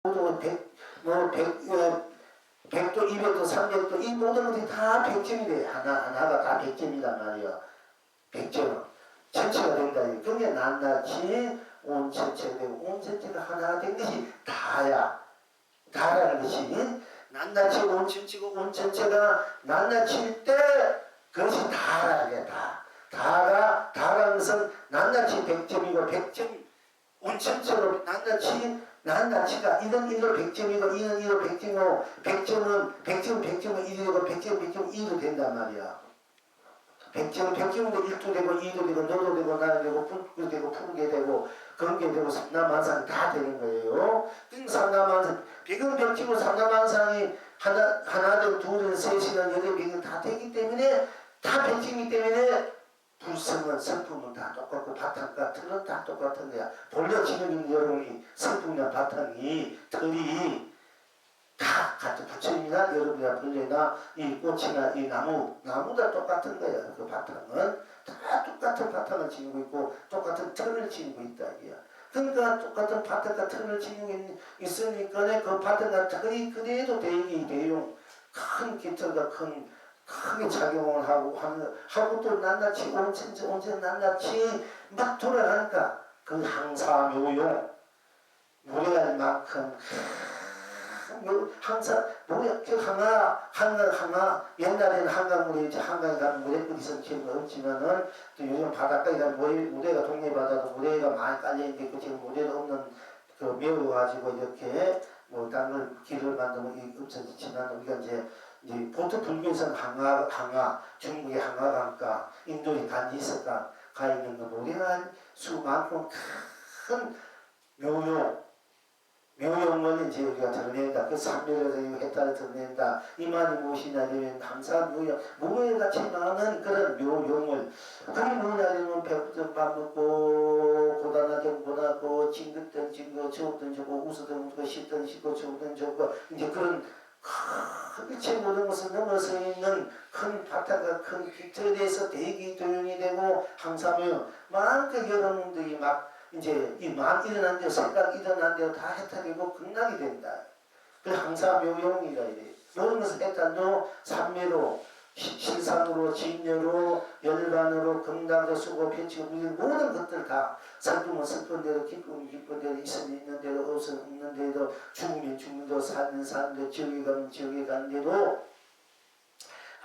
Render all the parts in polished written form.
뭐 100도, 200도, 300도 이 모든 것들이 다 100점이 돼. 하나가 다 100점이란 말이야. 100점. 전체가 된다. 그게 낱낱이 온 전체가 되고 온 전체가 하나가 된 것이 다야. 다라는 것이 낱낱이 온 전체가 온 전체가 낱낱일 때 그것이 다라게 다. 다라는 것은 낱낱이 100점이고 100점 온 전체로 낱낱이가 이런 100점이고 이런 100점이고 100점은 100점 1이고 100점 2도 된단 말이야. 100점은 100점도 1도 되고 2도 되고 너도 되고 나도 되고 푸르게 되고 푸르게 되고 그런 게 되고 삼라만상이 다 되는 거예요. 삼라만상 100은 100점이고 삼라만상이 하나든 둘은 셋이든 여덟 100은 다 되기 때문에 다 100점이기 때문에 불성은 성품은 다 똑같고 바탕과 틀은 다 똑같은 거야. 본래 지금 여러분이 성품이나 바탕이 틀이 다 같은 부처님이나 여러분이나 벌레나 이 꽃이나 이 나무 다 똑같은 거야. 그 바탕은 다 똑같은 바탕을 지니고 있고 똑같은 틀을 지니고 있다 이게야. 그러니까 똑같은 바탕과 틀을 지니고 있으니까 그 바탕과 틀이 그대로 대기 대용 큰 깃털과 크게 작용을 하고 또 낱낱이 온천 낱낱이 막 돌아가니까 그 항사묘용 무례할 만큼 항상 그 항아 옛날에는 한강물에 이제 한강에 가면 무례꾼이 있었지는 없지만은 또 요즘 바닷가에 가면 무례가 동네 바다도 무례가 많이 깔려있는데 그 지금 무례가 없는 그 묘를 가지고 이렇게 뭐 땅을 길을 만들면 없어지지만 우리가 이제 보통 불교에서는 항아, 중국의 항아강가, 인도의 간지석강 가 있는 그 무례한 수만큼 큰 묘용을 이제 우리가 드러낸다. 그 삼묘에서 해탈을 드러낸다. 이 말이 무엇이냐면 항상 무례같이 많은 그런 묘용을 그게 뭐냐면 배고프든 밥 먹고 고단하든 고단하고 징긋든 징긋 저었든 저거 웃으든 웃고 씹든 씹고 저었든 저거 이제 그런 일체 모든 것을 넘어서 있는 큰 바탕과 큰 깃털에 대해서 대기 도용이 되고 항사묘 마음껏 여러분들이 막 이제 이 마음 일어난 데 생각 일어난 데 다 해탈되고 극락이 된다. 그 항사묘용이라 이래. 모든 것을 해탈도 삼매로 실상으로 진여로 열반으로 극락으로 수고 편치고 모든 것들 다 슬픔은 슬픈 대로 기쁨은 기쁜 대로 있으면 있는 대로 없으면 없는 대로 죽으면 죽는 대로 살면 사는 대로 지옥에 가면 지옥에 가는 대로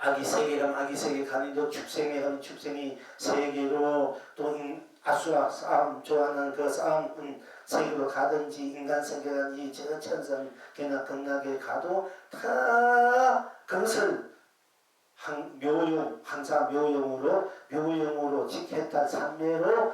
악이 세계라면 악이 세계 가는 대로 축생에 가면 축생이 세계로 또 아수라 싸움 좋아하는 그 싸움꾼 세계로 가든지 인간 세계든지 저 천상계나 극락에 가도 다 그것을 묘용으로 직해탈 삼매로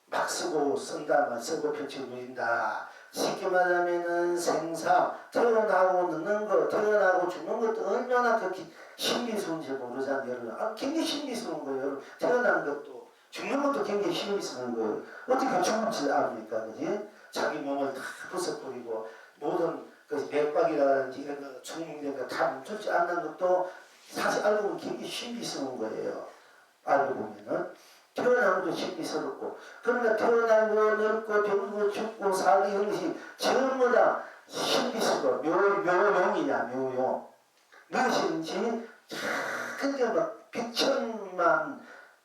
막 쓰고 쓴다만 쓰고 펼치고 누린다. 쉽게 말하면은 생사 태어나고 늙는 거 태어나고 죽는 것도 얼마나 그렇게 신비스러운지 모르잖아요. 여러분. 굉장히 신비스러운 거예요. 여러분. 태어나는 것도 죽는 것도 굉장히 신비스러운 거예요. 어떻게 죽을지 압니까? 그지? 자기 몸을 다 부숴버리고 모든 그 맥박이라든지 이런 거 총명된 거 다 멈추지 않는 것도 사실 알고 보면 굉장히 신비스러운 거예요. 알고 보면은 태어나는 것도 신비스럽고 그러니까 태어나고 늙고 병고 죽고 살고 이런 것이 전부 다 신비스럽고 묘용이냐 묘용 무엇인지 근데 막 100천만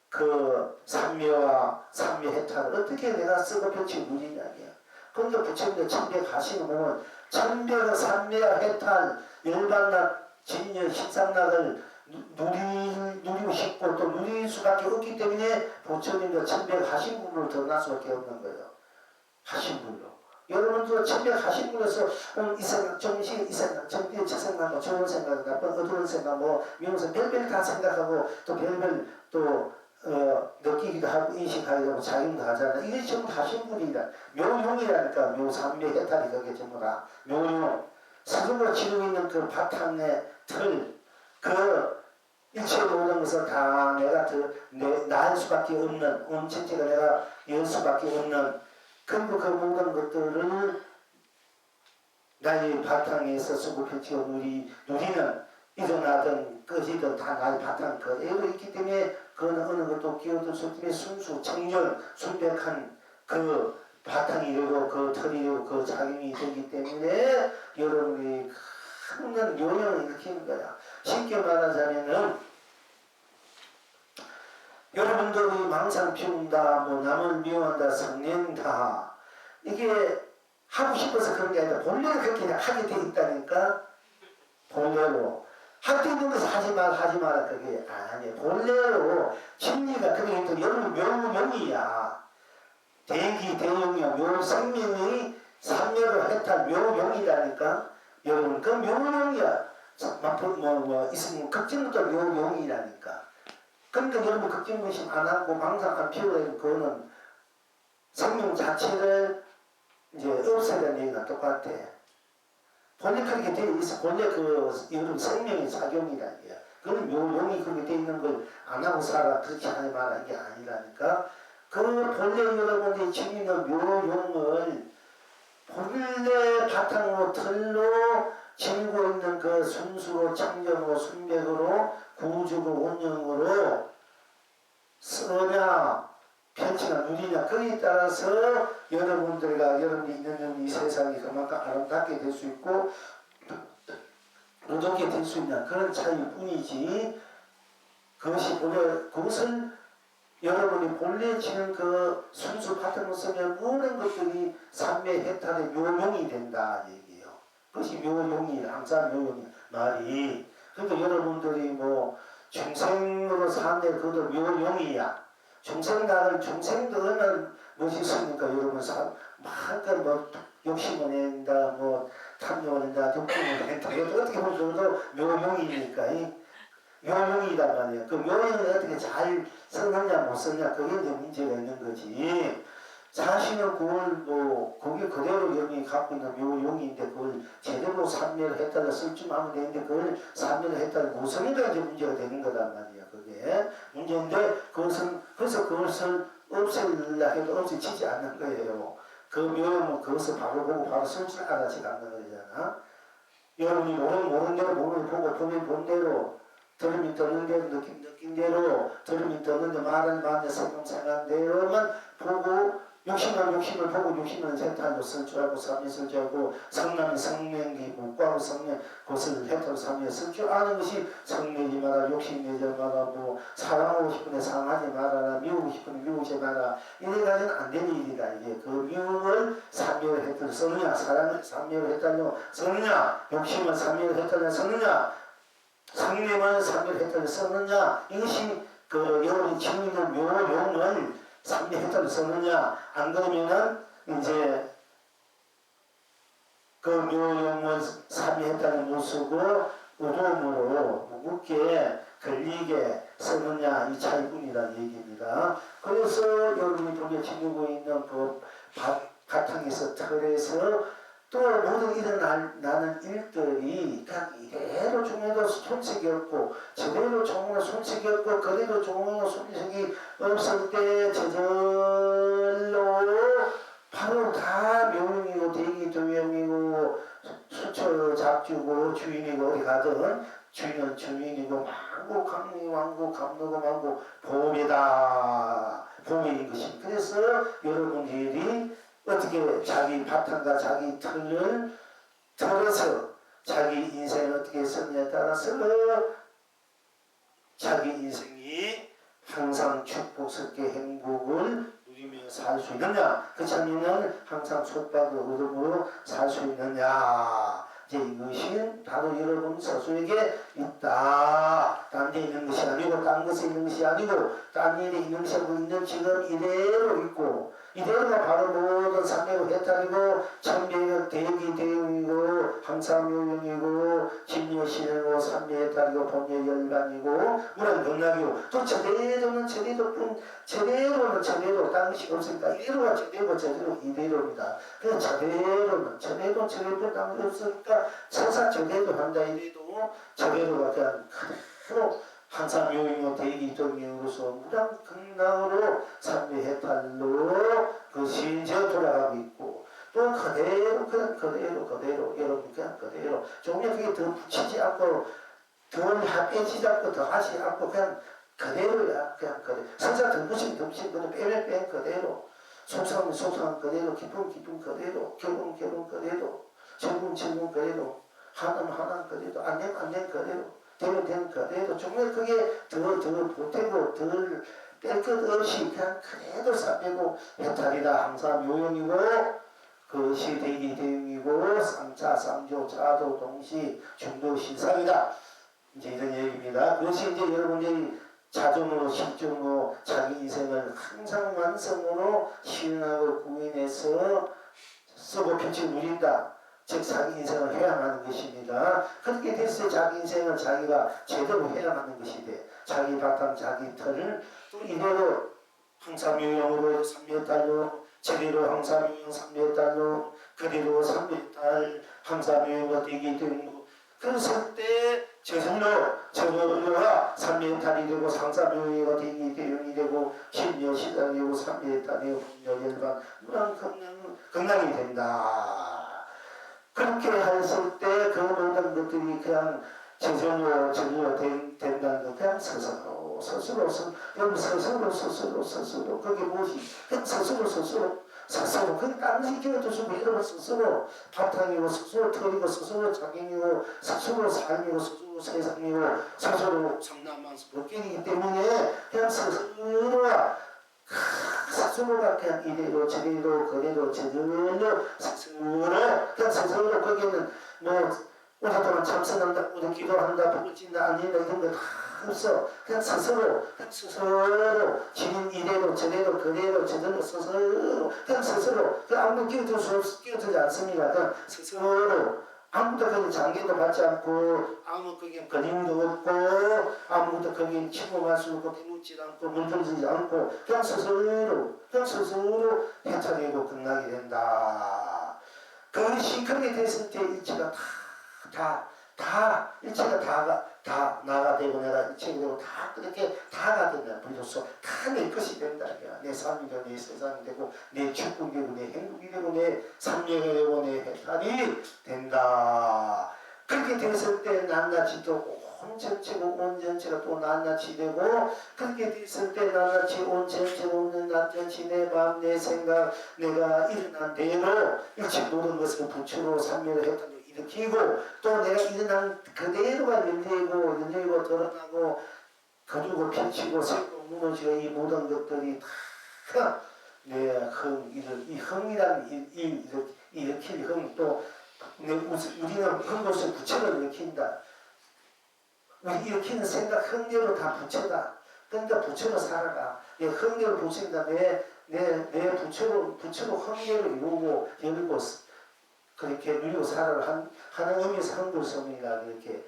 그 삼매와 삼매 해탈을 어떻게 내가 쓰고 펼치고 누리냐냐. 그러니까 부처님도 천백 하시는 보면 천백의 삼매와 해탈 열반락 진여 십상락을 누리고 싶고 또 누릴 수밖에 없기 때문에 부처님도 천백 하신 분으로 드러날 수밖에 없는 거예요. 하신 분으로. 여러분도 천백 하신 분으로서 이 생각 정신, 이 생각 정신, 저 생각, 뭐 좋은 생각, 나쁜 어두운 생각, 뭐 미워서 별별 다 생각하고 또 별별 또 느끼기도 하고 인식하기도 하고 자기도 하잖아. 이게 전부 하신 분이다. 묘용이라니까 묘삼매 해탈이 그게 전부 다 묘용. 스스로 지르고 있는 그 바탕의 틀, 그 일체 모든 것을 다 내가 날 수밖에 없는 온 전체가 내가 열 수밖에 없는 그리고 그 모든 것들을 나의 바탕에서 쓰고 펼치고 누리는 일어나든 꺼지든 다 나의 바탕 그대로 있기 때문에 그 어느 것도 끼어들 수 없기 때문에 순수, 청열, 순백한 그 바탕이 되고 그 털이 되고 그 작용이 되기 때문에 여러분이 큰 요령을 일으키는 거야. 쉽게 말하자면은 여러분들이 망상 피운다, 뭐 남을 미워한다, 성낸다, 이게 하고 싶어서 그런 게 아니라 본래는 그렇게 하게 돼 있다니까. 본래로 할 때 있는 것을 하지 마라 그게 아니에요. 본래로 진리가 그게 또 여러분 묘명이야. 대기 대용이야. 묘 생명의 삼멸을 해탈 묘명이라니까. 여러분 그 묘명이야. 있으면 걱정부터 묘명이라니까. 그러니까 여러분 걱정무심 안 하고 망상 안 피우고 그거는 생명 자체를 이제 없애는 얘기가 똑같아. 본래 그렇게 되어 있어. 본래 여러분 생명의 작용이라는 거야. 그건 묘용이 그렇게 되어 있는 걸 안 하고 살아. 그렇게 하지 마라. 이게 아니라니까. 그 본래 여러분들이 지니는 묘용을 본래 바탕으로 틀로 지니고 있는 그 순수로 창정으로 순백으로 구주로 운영으로 쓰느냐 편치나 누리냐 거기에 따라서 여러분들과 여러분이 있는 이 세상이 그만큼 아름답게 될 수 있고 어둡게 될 수 있는 그런 차이일 뿐이지 그것을 여러분이 본래 지는 그 순수 바탕을 쓰면 모든 것들이 삼매해탈의 묘용이 된다 얘기예요. 그것이 묘용이 항상 묘용이 말이. 그러니까 여러분들이 뭐 중생으로 사는데 그것도 묘용이야. 중생도 얼마나 멋있습니까? 여러분 마음껏 뭐 욕심을 낸다, 뭐 탐욕을 낸다, 욕심을 낸다. 이것도 어떻게 보면 그것도 묘용이니까. 묘용이란 말이야. 그 묘용을 어떻게 잘 썼느냐 못 썼냐 그게 이제 문제가 있는 거지. 자신은 그게 그대로 여러분이 갖고 있는 묘용인데 그걸 제대로 삼매를 했다가 쓸 줄 알면 되는데 그걸 삼매를 했다가 못 쓰니까 이제 문제가 되는 거란 말이야. 그게 문제인데 그래서 그것을 없애려 해도 없애지지 않는 거예요. 그 묘용은 그것을 바로 보고 바로 쓸 줄 알아지 않는 거잖아. 여러분이 모르는 대로 보면 보고 보면 본 대로 들으면 듣는 대로 느낀 대로 들으면 듣는 대로 말하는 생각한 대로만 보고 욕심을 보고 욕심은 세탄도 쓸 줄 알고 삼매 쓸 줄 알고 성남이 성명기 묵과고 성명 그것을 해탈 삼매 쓸 줄 아는 것이 성내지 마라 욕심내지 마라 뭐 사랑하고 싶은데 사랑하지 말아라 미우고 싶은데 미우지 마라 이래가지고는 안 되는 일이다. 이게 그 미움을 삼매를 해탈 쓰느냐 사랑을 삼매를 해탈로 쓰느냐 욕심을 삼매를 해탈로 쓰느냐 성님을 삼매를 해탈로 쓰느냐 이것이 여러분이 지고 있는 묘용을 삼매해탈로 쓰느냐 안 그러면은 이제 그 묘용을 삼매해탈로 못 쓰고 우dom으로 무겁게 걸리게 쓰느냐 이 차이뿐이라는 얘기입니다. 그래서 여러분이 보게 지니고 있는 그 바탕에서 틀에서 또 모든 일어나는 일들이 그냥 이대로 종에도 손색이 없고 저대로 종에도 손색이 없고 그대로 종에도 손색이 없을 때 저절로 바로 다 묘용이고 대기 도명이고 수처 잡주고 주인이고 어디 가든 주인은 주인이고 만국 강리 왕국 감독고 만국 보배다 보배인 것입니다. 그래서 여러분들이 어떻게 자기 바탕과 자기 틀을 들어서 자기 인생을 어떻게 썼냐에 따라서 자기 인생이 항상 축복스럽게 행복을 누리며 살 수 있느냐 그렇지 않으면 항상 속박을 얻음으로 살 수 있느냐 이제 이것이 바로 여러분 스스로에게 있다. 딴 데 있는 것이 아니고 딴 것에 있는 것이 아니고 딴 일에 있는 것이 아니고 있는 지금 이대로 있고 이대로가 바로 모든 삼매고 해탈이고 천배가 대기 대용이고 항상묘용이고 진료신이고 삼매해탈이고 본예열반이고 물론 명락이고 또 제대로는 제대로 딴 것이 없으니까 이대로가 제대로 이대로입니다. 그래서 제대로 딴 것이 없으니까 서사 제대로 한다 이래도 제대로가 그냥 그대로 항상 묘용이고 대기 동용으로서 무량극락으로 삼매해탈로 그 신지어 돌아가고 있고 또 그대로 여러분 그냥 그대로 조금 그게 더 붙이지 않고 더 빼지 않고 더 하지 않고 그냥 그대로야 그냥 그대로 서사 더 붙이면 그대로 빼면 그대로 속상하면 속상한 그대로, 기쁨 기쁨 그대로, 결혼 결혼 그대로, 즐거움 즐거움 그대로, 하나면 하나는 그대로, 안 되면 안 되는 그대로, 되면 되는 그대로. 정말 그게 더 보태고 덜 뺄 것 없이 그냥 그래도 사배고 해탈이다. 항상 요용이고 그것이 대기 대용이고 쌍차 쌍조 차도 동시 중도 시상이다. 이제 이런 얘기입니다. 그것이 이제 여러분들이 자존으로 실존으로 자기 인생을 항상 완성으로 시행하고 구인해서 쓰고 펼쳐 누린다. 즉 자기 인생을 해양하는 것입니다. 그렇게 됐을 때 자기 인생을 자기가 제대로 해양하는 것이 돼. 자기 바탕 자기 털을 또 이대로 항상유형으로 3m달로 제대로 항상유형 3m달로 그대로 3m 항상유형으로 되기 때문에 그랬을 때 저절로가 3m달이 되고 상사묘의가 되기 대용이 되고 신여 시장이 되고 3m달이 분열일반 무한 건강이 된다. 그렇게 했을 때 그 모든 것들이 그냥 저절로 된다는 거 그냥 스스로 여러분 스스로 그게 무엇이 그냥 스스로 그게 다른 시키고도 좀 여러분 스스로 바탕이고 스스로 털이고 스스로 작용이고 스스로 삶이고 스스로 세상이고 스스로 참나만서 벗기기 때문에 그냥 스스로가 그냥 이대로 저대로 거대로 저대로 스스로 거기는 뭐 오랫동안 참선한다 오늘 기도한다 부르진다 아니다 이런 거 다 없어. 그냥 스스로 지금 이대로 저대로 거대로 저대로 스스로 그냥 스스로 아무도 끼어들지 않습니다. 그냥 스스로 아무도 거기 장기도 받지 않고 아무 거기에 거림도 없고 아무것도 거기에 침범할 수 없고 대묻지 않고 물들지 않고 그냥 스스로 해쳐내고 끝나게 된다. 그것이 그렇게 됐을 때 일체가 일체가 다 나가 되고 내가 일체가 되고 다 그렇게 다가 된다. 비로소 다 내 것이 된다. 내 삶이 되고 내 세상이 되고 내 축복이 되고 내 행복이 되고 내 삼력이 되고 내 해탈이 된다. 그렇게 됐을 때 낱낱이 또 온 전체가 또 낱낱이 되고 그렇게 됐을 때 낱낱이 온 전체가 없는 낱낱이 내 마음 내 생각 내가 일어난 대로 일체 모든 것을 부처로 삼멸을 했다. 일으키고 또 내가 일어난 그대로가 연대이고 드러나고 거두고 펼치고 새고 무너지고 이 모든 것들이 다 내 이 흥이라는 일으킬 흥 또 우리는 흥으로서 부처를 일으킨다. 우리 일으키는 생각 흥대로 다 부처다. 그러니까 부처로 살아가. 내 흥대로 부처이다. 내 부처로 흥대로 이루고 열고 그렇게 누리고 살아를 하는 의미에서 흥불성이라 이렇게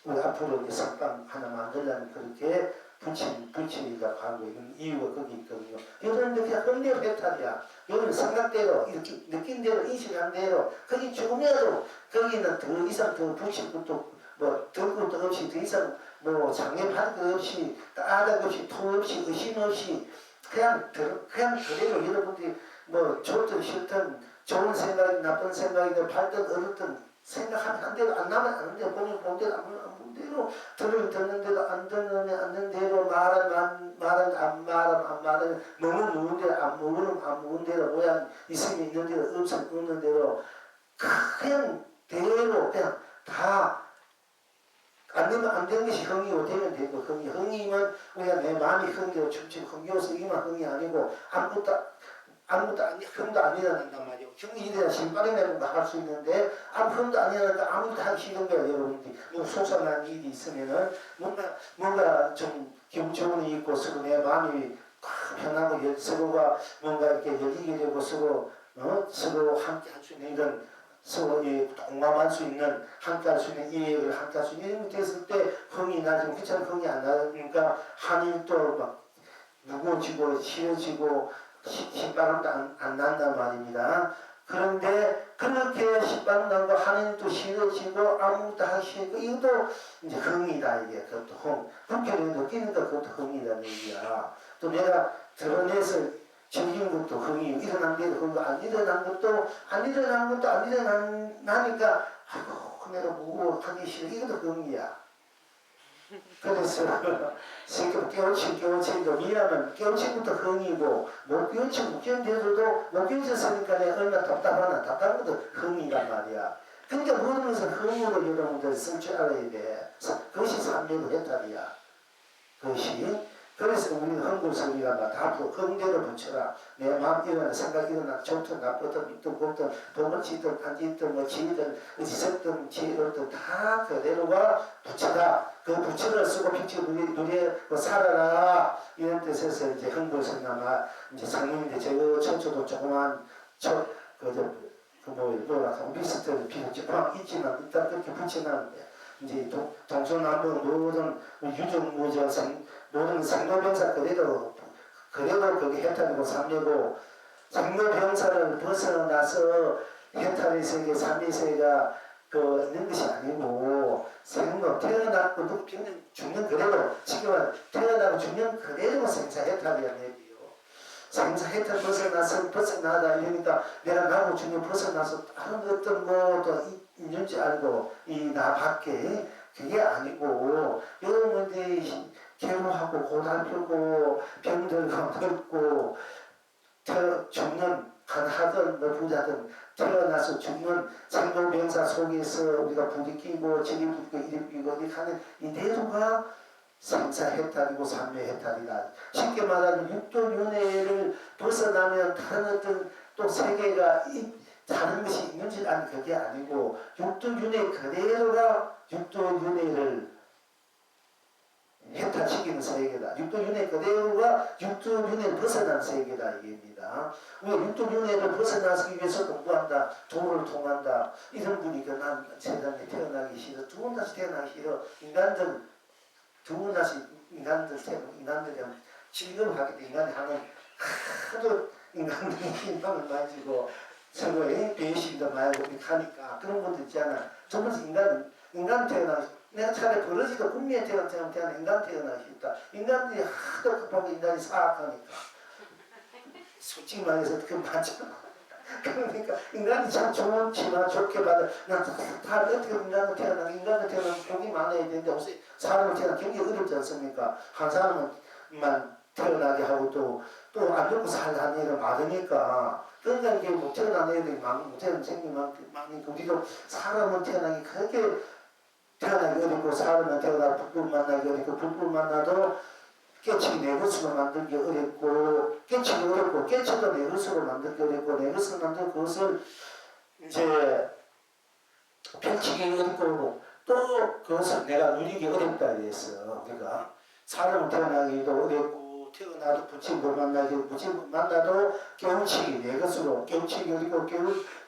우리 앞으로 이제 석방 하나 만들려면 그렇게 부치가 가고 있는 이유가 거기 있거든요. 여러분들 그냥 흥대로 해탈이야. 여러분 생각대로 이렇게 느낀 대로 인식한 대로 거기 죽으면도 거기는 더 이상 더 부칠 것도 뭐 들 것도 없이 더 이상 뭐 장애받을 것 없이 까닭 없이 토 없이 의심 없이 그냥 그대로 여러분들이 뭐 좋든 싫든 좋은 생각이 나쁜 생각이든 밝든 어렵든 생각하면 안 대로 안 나면 안 대로 보면 본 대로 안 보는 대로 들으면 듣는 대로 안 듣는 대로 말하면 안 말하면 먹는 대로 안 먹는 대로 모양 있으면 있는 대로 없는 대로 그냥 대로 그냥 다 안 되면 안 되는 것이 흥이고 되면 되고 흥이면 우리가 내 마음이 흥이고 춤추고 흥겨워서 이만 흥이 아니고 아무것도 흥도 안 일어난단 말이에요. 흥이 일어나 신발이 내는 거 할 수 있는데 흥도 안 일어나니까 아무것도 하기 싫은 거예요. 여러분들이 뭐 속상한 일이 있으면은 뭔가 좀 기분 좋은 일이 있고 서로 내 마음이 편하고 서로가 뭔가 이렇게 열리게 되고 서로 함께 할 수 있는 이런 서로 동감할 수 있는 함께 할 수 있는 이해를 함께 할 수 있는 이런 됐을 때 흥이 나지만 귀찮은 흥이 안 나니까 한일도 막 무거워지고 싫어지고 신바람도 안 난단 말입니다. 그런데 그렇게 신바람 나고 한일도 싫어지고 아무것도 하기 싫고 이것도 이제 흥이다 이게 그것도 흥. 그렇게 느끼니까 그것도 흥이라는 얘기야. 또 내가 드러내서 즐긴 것도 흥이 일어난 대로 흥도 안 일어난 것도 안 일어나니까 아이고 내가 무거워 하기 싫어 이것도 흥이야. 그래서 지금 깨우치도 미안하면 깨우치부터 흥이고 못 깨우치고 못 깨우쳐도 못 깨우쳤으니까 얼마나 답답하나 답답한 것도 흥이란 말이야. 그러니까 모든 것을 흥으로 여러분들 쓸 줄 알아야 돼. 그것이 삼매도 해탈이야. 그것이. 그래서 우리 흥구성이가 다 흥대로 붙여라. 내 마음 일어나 생각 일어나 좋든 나쁘든 믿든 곱든 돈을 지든 안 지든 뭐 지든 어디서든 지든 다 그대로가 붙여라. 그 붙여를 쓰고 빛이 누리에 살아라. 이런 뜻에서 이제 흥구성 아마 이제 상인인데 저 천초도 조그만 리스트를 비슷한 있지만 일단 그렇게 붙여놨는데 이제 동서남북 모든 유전 모든 생로병사 그래도 거기 해탈이고 삼매고 생로병사를 벗어나서 해탈의 세계 삼매 세계가 있는 것이 아니고 생로 태어나고 죽는 그대로 지금은 태어나고 죽는 그대로 생사 해탈이라는 얘기예요. 생사 해탈 벗어나다 이러니까 내가 나고 죽는 벗어나서 다른 어떤 것도 있는지 알고 이 나 밖에 그게 아니고 여러분들이 괴로워하고 고달프고 병들고 늙고 죽는 가난하든 뭐 부자든 태어나서 죽는 생로병사 속에서 우리가 부딪히고 지리 부딪히고 이리 부딪히고 어디 가는 이 내도가 생사해탈이고 삼매해탈이다. 쉽게 말하면 육도윤회를 벗어나면 다른 어떤 또 세계가 다른 것이 있는지 아니 그게 아니고 육도윤회 그대로가 육도윤회를 해탈시키는 세계다. 육도윤회 그대로가 육도윤회를 벗어난 세계다 이게입니다. 우리가 육도윤회를 벗어나기 위해서 공부한다. 도를 통한다. 이런 분이니까 난 세상에 태어나기 싫어. 두 번 다시 태어나기 싫어. 인간들 두 번 다시 인간들이랑 즐거워하게 돼. 인간이 하는 하도 인간들이 희망을 가지고 서로의 배신도 말고 하니까 그런 것도 있잖아. 두 번째 인간 태어나기 내가 차라리 버러지도 군미에 태어나 인간 태어나기 싫다. 인간들이 하도 급하고 인간이 사악하니까 솔직히 말해서 그 맞잖아. 그러니까 인간이 참 좋지만 좋게 받아 다 어떻게 인간을 태어나면 복이 많아야 되는데 혹시 사람을 태어나기 굉장히 어렵지 않습니까? 한 사람만 태어나게 하고 또 안 죽고 살라는 일은 많으니까 그러니까 이게 못 태어난 애들이 못 태어난 생기 많으니까 우리도 사람은 태어나기 그렇게 태어나기 어렵고 사람은 태어나 불불 만나기 어렵고 불불 만나도 깨치기 내 것으로 만들기 어렵고 깨치기 어렵고 깨쳐도 내 것으로 만들기 어렵고 내 것으로 만든 그것을 이제 펼치기 어렵고 또 그것을 내가 누리기 어렵다 이랬어. 그러니까 사람은 태어나기도 어렵고 태어나도 부친을 만나도 깨우치기 내 것으로 깨우치기 어렵고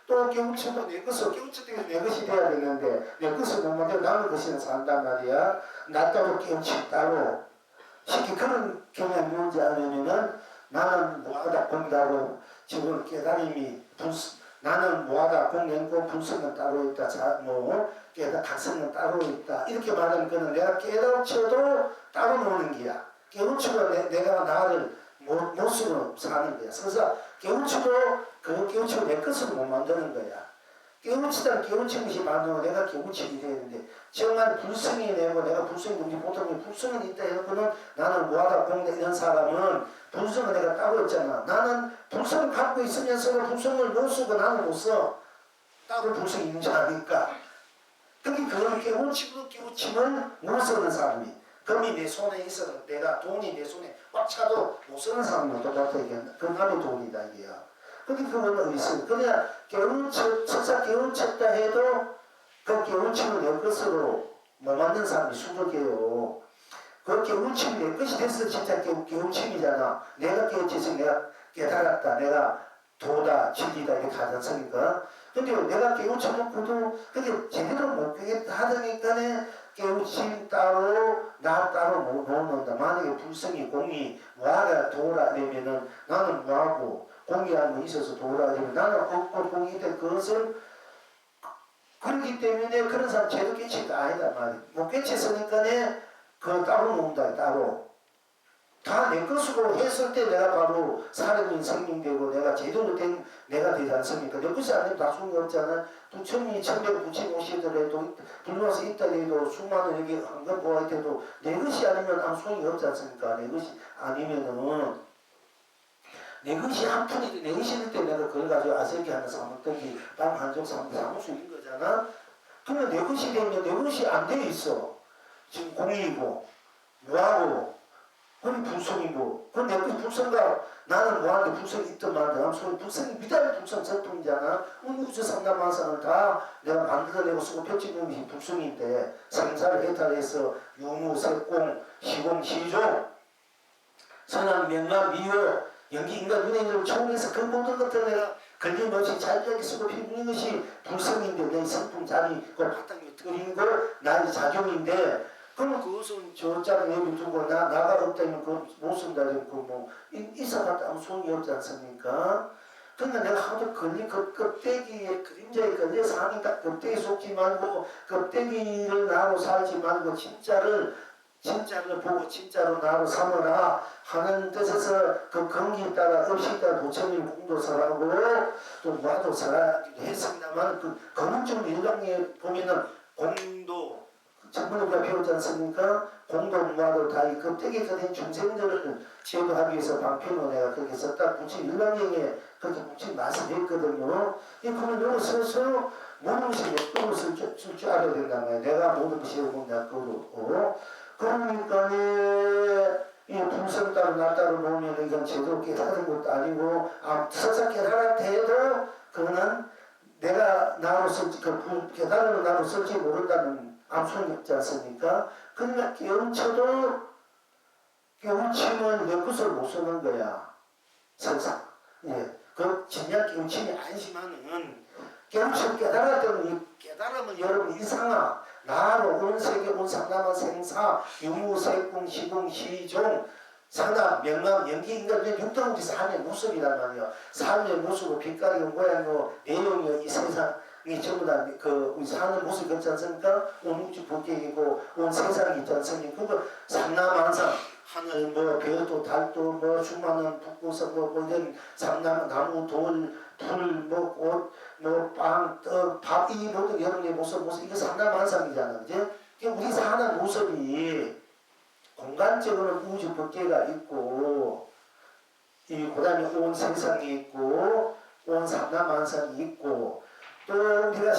또 깨우쳐도 내 것으로 깨우쳐도 내 것이 돼야 되는데 내 것을 못 만들어 남의 것이나 산단 말이야. 나 따로 깨우치기 따로 쉽게 그런 경향이 뭔지 알면은 나는 뭐하다 공다고 지금 깨달음이 나는 뭐하다 공연고 불성은 따로 있다. 각성은 따로 있다. 이렇게 말하는 거는 내가 깨우쳐도 따로 노는 게야. 깨우치고 내가 나를 못으로 사는 거야. 그래서 깨우치고 그 깨우치고 내 것으로 못 만드는 거야. 깨우치다 깨우친 것이 만들고 내가 깨우치게 되는데 정말 불성이 내고 내가 불성이 우리 보통 불성은 있다 해놓고는 나는 뭐하다 공다 이런 사람은 불성은 내가 따로 있잖아. 나는 불성을 갖고 있으면서 불성을 못 쓰고 나는 못 써. 따로 불성이 있는 줄 아니까. 그게 그걸 깨우침을 못 쓰는 사람이. 금이 내 손에 있어도 내가 돈이 내 손에 꽉 차도 못 쓰는 사람은 똑같아. 그 남의 돈이다 이게야. 근데 그건 어디 있어? 그냥 설사 깨우쳤다 해도 그 깨우침을 내 것으로 못 만든 사람이 수적이에요. 그 깨우침이 내 것이 됐어. 진짜 깨우침이잖아. 내가 깨우쳐서 내가 깨달았다. 내가 도다, 진리다 이렇게 가졌으니까. 근데 내가 깨우쳐놓고도 그게 제대로 못 깨겠다 하다니까 깨우침 따로 나 따로 못 놓는다. 만약에 불성이 공이 뭐하가 도라 되면은 나는 뭐하고 공이하는 있어서 도라 되면 나는 없고 공이 있다. 그것은 그렇기 때문에 그런 사람 제도 깨치가 아니다 말이야. 못 깨쳤으니까 그거 따로 놓는다. 따로 다 내 것으로 했을 때 내가 바로 살아있는 생명되고 내가 제대로 된 내가 되지 않습니까? 내 것이 아니면 다 소용이 없잖아. 부처님이 1195시더라도 불러서 있다 해도 수많은 여기 한번 보아해도 내 것이 아니면 아무 소용이 없지 않습니까? 내 것이 아니면은 내 것이 한 푼이든 내 것일 때 내가 그걸 가지고 아세기 하는 사무떡이 방 한쪽 사무수인 거잖아. 그러면 내 것이 되면 내 것이 안 돼 있어. 지금 공이고 무하고 그럼 불성이고 그럼 내 것이 불성과 나는 뭐하는데 불성이 있든 말든 하면 소리 불성이 위대한 불성 전통이잖아. 우주 삼다만상을 다 내가 만들어내고 쓰고 펼치는 것이 불성인데 생사를 해탈해서 유무, 색공, 시공, 시종 선한, 명랑, 미호 연기, 인간, 눈의 인을 초월해서 그 모든 것들 내가 걸림없이 자유하게 쓰고 피우는 것이 불성인데 내 성품 자리 그걸 바탕에 들인 걸 나의 작용인데 그러면 그것은 저자를 내비두고 나가 없다면 그걸 못 쓴다 뭐 이사갔다 아무 소용이 없지 않습니까? 그러니까 내가 하도 걸린 그 껍데기에 그림자에 걸려서 하니까 껍데기 속지 말고 껍데기를 나로 살지 말고 진짜를 보고 진짜로 나로 삼으라 하는 뜻에서 그 경기에 따라 없이 따라 부처님 공도설하고 또 와도 설하기도 했습니다만 그 거문적 일강에 보면은 공도 전번에 우리가 배웠지 않습니까? 공도 와도 다 이 껍데기 걸린 중생들을 제도하기 위해서 방편으로 내가 그렇게 썼다. 부처님 일강에 그렇게 부처님 말씀했거든요. 그러면 여기 서서 모든 것이 내 거로 쓸 줄 알아야 된단 말이야. 내가 모든 것이 내 거로. 그러니까 이 불성 따로 나 따로 보면 이건 제대로 깨달은 것도 아니고 서서 깨달았다 해도 그거는 내가 나로 쓸지 깨달은 나로 쓸지 모른다는 아무 소용이 없지 않습니까? 그러니까 깨우쳐도 깨우침은 내 것을 못 쓰는 거야. 설사. 예. 그 진짜 깨우침이 아니지만은 깨우침 깨달았다는 이 깨달으면 여러분 이상하 나로 온 세계 온 상남한 생사 유무 색공 시공 시종 산업 명람 연기 인간 육도우지 삶의 모습이란 말이야. 삶의 모습으로 빛깔이 모양이고 내용이 이 세상이 전부 다 그 우리 사는 모습이 있지 않습니까? 온 우주 법계이고 온 세상이 있지 않습니까? 그거 상남한상 하늘 뭐 별도 달도 뭐 수많은 북구석 뭐 이런 상남 나무 돌 불, 꽃, 빵, 떡, 밥, 이 모든 여러분의 모습, 이거 상남한상이잖아. 그지? 우리 사는 모습이 공간적으로는 우주 법계가 있고, 그 다음에 온 세상이 있고, 온 상남한상이 있고, 또 우리가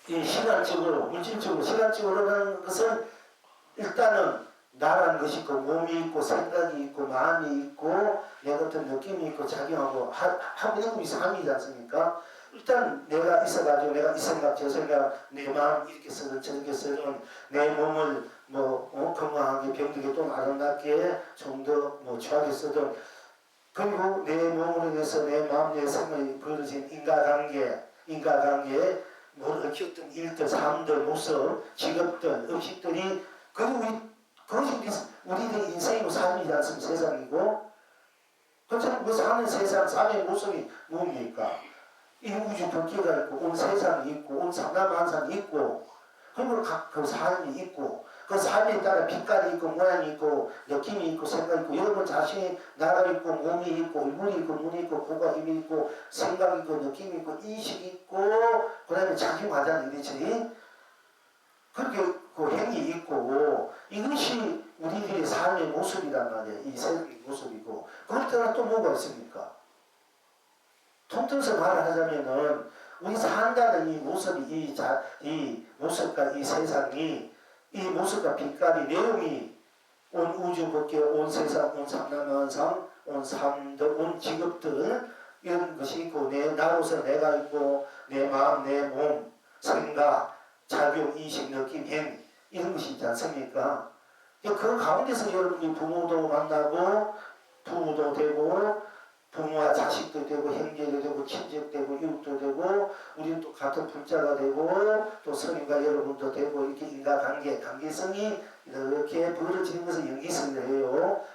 시간적으로, 물질적으로, 시간적으로 하는 것은 일단은 나라는 것이 있고 몸이 있고 생각이 있고 마음이 있고 내 같은 느낌이 있고 작용하고 하고 있는 것이 삶이지 않습니까? 일단 내가 있어가지고 내가 이 생각 저 생각 내 마음 이렇게 쓰든 저렇게 쓰든 내 몸을 건강하게 병들게 또 아름답게 좀 더 좋아하게 쓰든 그리고 내 몸으로 인해서 내 마음 내 생각이 벌어진 인과관계 뭘 얽혔던 일들 삶들 모습 직업들 음식들이 그것이 우리들의 인생이고 삶이지 않습니까? 세상이고 그렇잖아요. 그 사는 세상 삶의 모습이 뭡니까? 이 우주 법계가 있고 온 세상이 있고 온 상남한상이 있고 그리고 그 삶이 있고 그 삶에 따라 빛깔이 있고 모양이 있고 느낌이 있고 생각이 있고 여러분 자신이 나가 있고 몸이 있고 얼굴이 있고 눈이 있고 코가 입이 있고 생각이 있고 느낌이 있고 인식이 있고 그 다음에 작용하자는 이렇지 그렇게 그 행위 있고 이것이 우리들의 삶의 모습이란 말이에요. 이 세상의 모습이고 그럴 때는 또 뭐가 있습니까? 통틀어서 말을 하자면은 우리 산다는 이 모습이 이 모습과 이 세상이 이 모습과 빛깔이 내용이 온 우주 법계 온 세상 온 상남한상 온 삶들 온 직업들 이런 것이 있고 나로서 내가 있고 내 마음 내 몸 생각 작용 인식 느낌 행 이런 것이 있지 않습니까? 그 가운데서 여러분이 부모도 만나고 부모도 되고 부모와 자식도 되고 형제도 되고 친척도 되고 이웃도 되고 우리는 또 같은 불자가 되고 또 성인과 여러분도 되고 이렇게 인과관계 관계성이 이렇게 벌어지는 것을 연기성이라고 해요.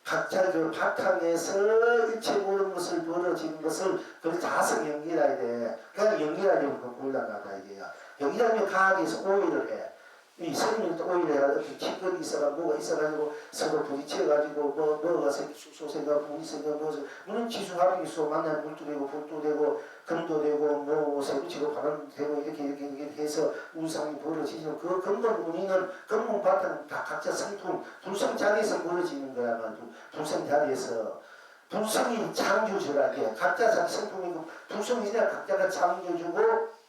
각자 그 바탕에서 일체 모든 것을 벌어지는 것을 그 자성 연기라 돼. 그냥 연기라면 그 곤란하다 이게야. 연기라면 과학에서 오해를 해. 이 생명이 또 오히려 어떤 기권이 있어가 뭐가 있어가지고 서로 부딪혀가지고 뭐가 생겨 수소생가 분이생가 뭐 물론 지수합이 있어 만나면 물도 되고 불도 되고 금도 되고 뭐 새부치고 바람도 되고 이렇게 해서 우상이 벌어지죠. 그 근본 원인은 근본 바탕은 다 각자 성품 불성 자리에서 벌어지는 거야 말이야. 불성 자리에서 불성이 창조주라게 각자 자기 성품이고 불성이냐 각자가 창조주고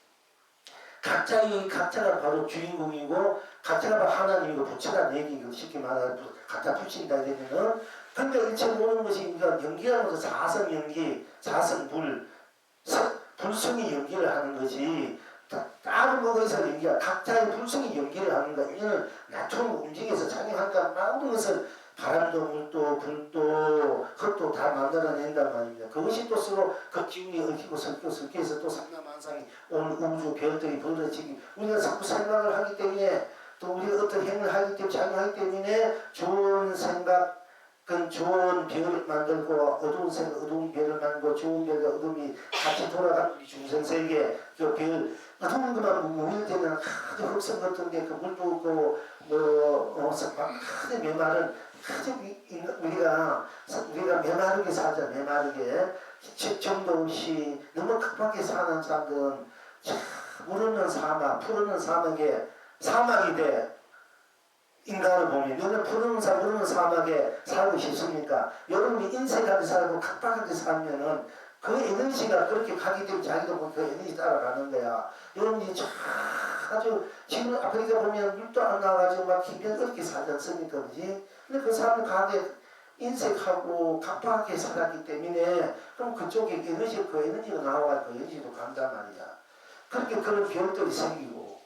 각자가 바로 주인공이고 각자가 바로 하나님이고 부처가 내기고 쉽게 말하면 갖다 붙인다 이러면은 근데 일체 모르는 것이 그러니까 연기라는 것은 사성 연기, 사성 불, 불성이 연기를 하는 거지 다른 거에서 연기가 각자의 불성이 연기를 하는 거 이거는 나처럼 움직여서 작용한다 모든 것을 바람도 물도 불도 흙도 다 만들어낸단 말입니다. 그것이 또 서로 그 기운이 얽히고 섞여서 또 상남한상이 오늘 우주 별들이 벌어지기 우리가 자꾸 생각을 하기 때문에 또 우리가 어떤 행을 하기 때문에 작용하기 때문에 좋은 생각 좋은 별을 만들고 어두운 생각 어두운 별을 만들고 좋은 별과 어둠이 같이 돌아가는 우리 중생세계 그 별 어두운 것만 모일 때는 아주 흑성 같은 게 그 물도 없고 아주 메마른 아주 우리가 메마르게 살자 메마르게 정도 없이 너무 급하게 사는 사람들은 물 없는 사막 풀 없는 사막이 돼 인간을 보면 너는 물 없는 사막에 살고 싶습니까? 여러분이 인색하게 살고 각박하게 살면은 그 에너지가 그렇게 가기 때문에 자기도 그 에너지 따라가는 거야. 여러분이 아주 지금 아프리카 보면 물도 안 나와가지고 막 기변 그렇게 살지 않습니까? 그지? 근데 그 사람은 가게 인색하고 각박하게 살았기 때문에 그럼 그쪽에 그 에너지가 나와가 그 에너지도 간단 말이야. 그렇게 그런 병들이 생기고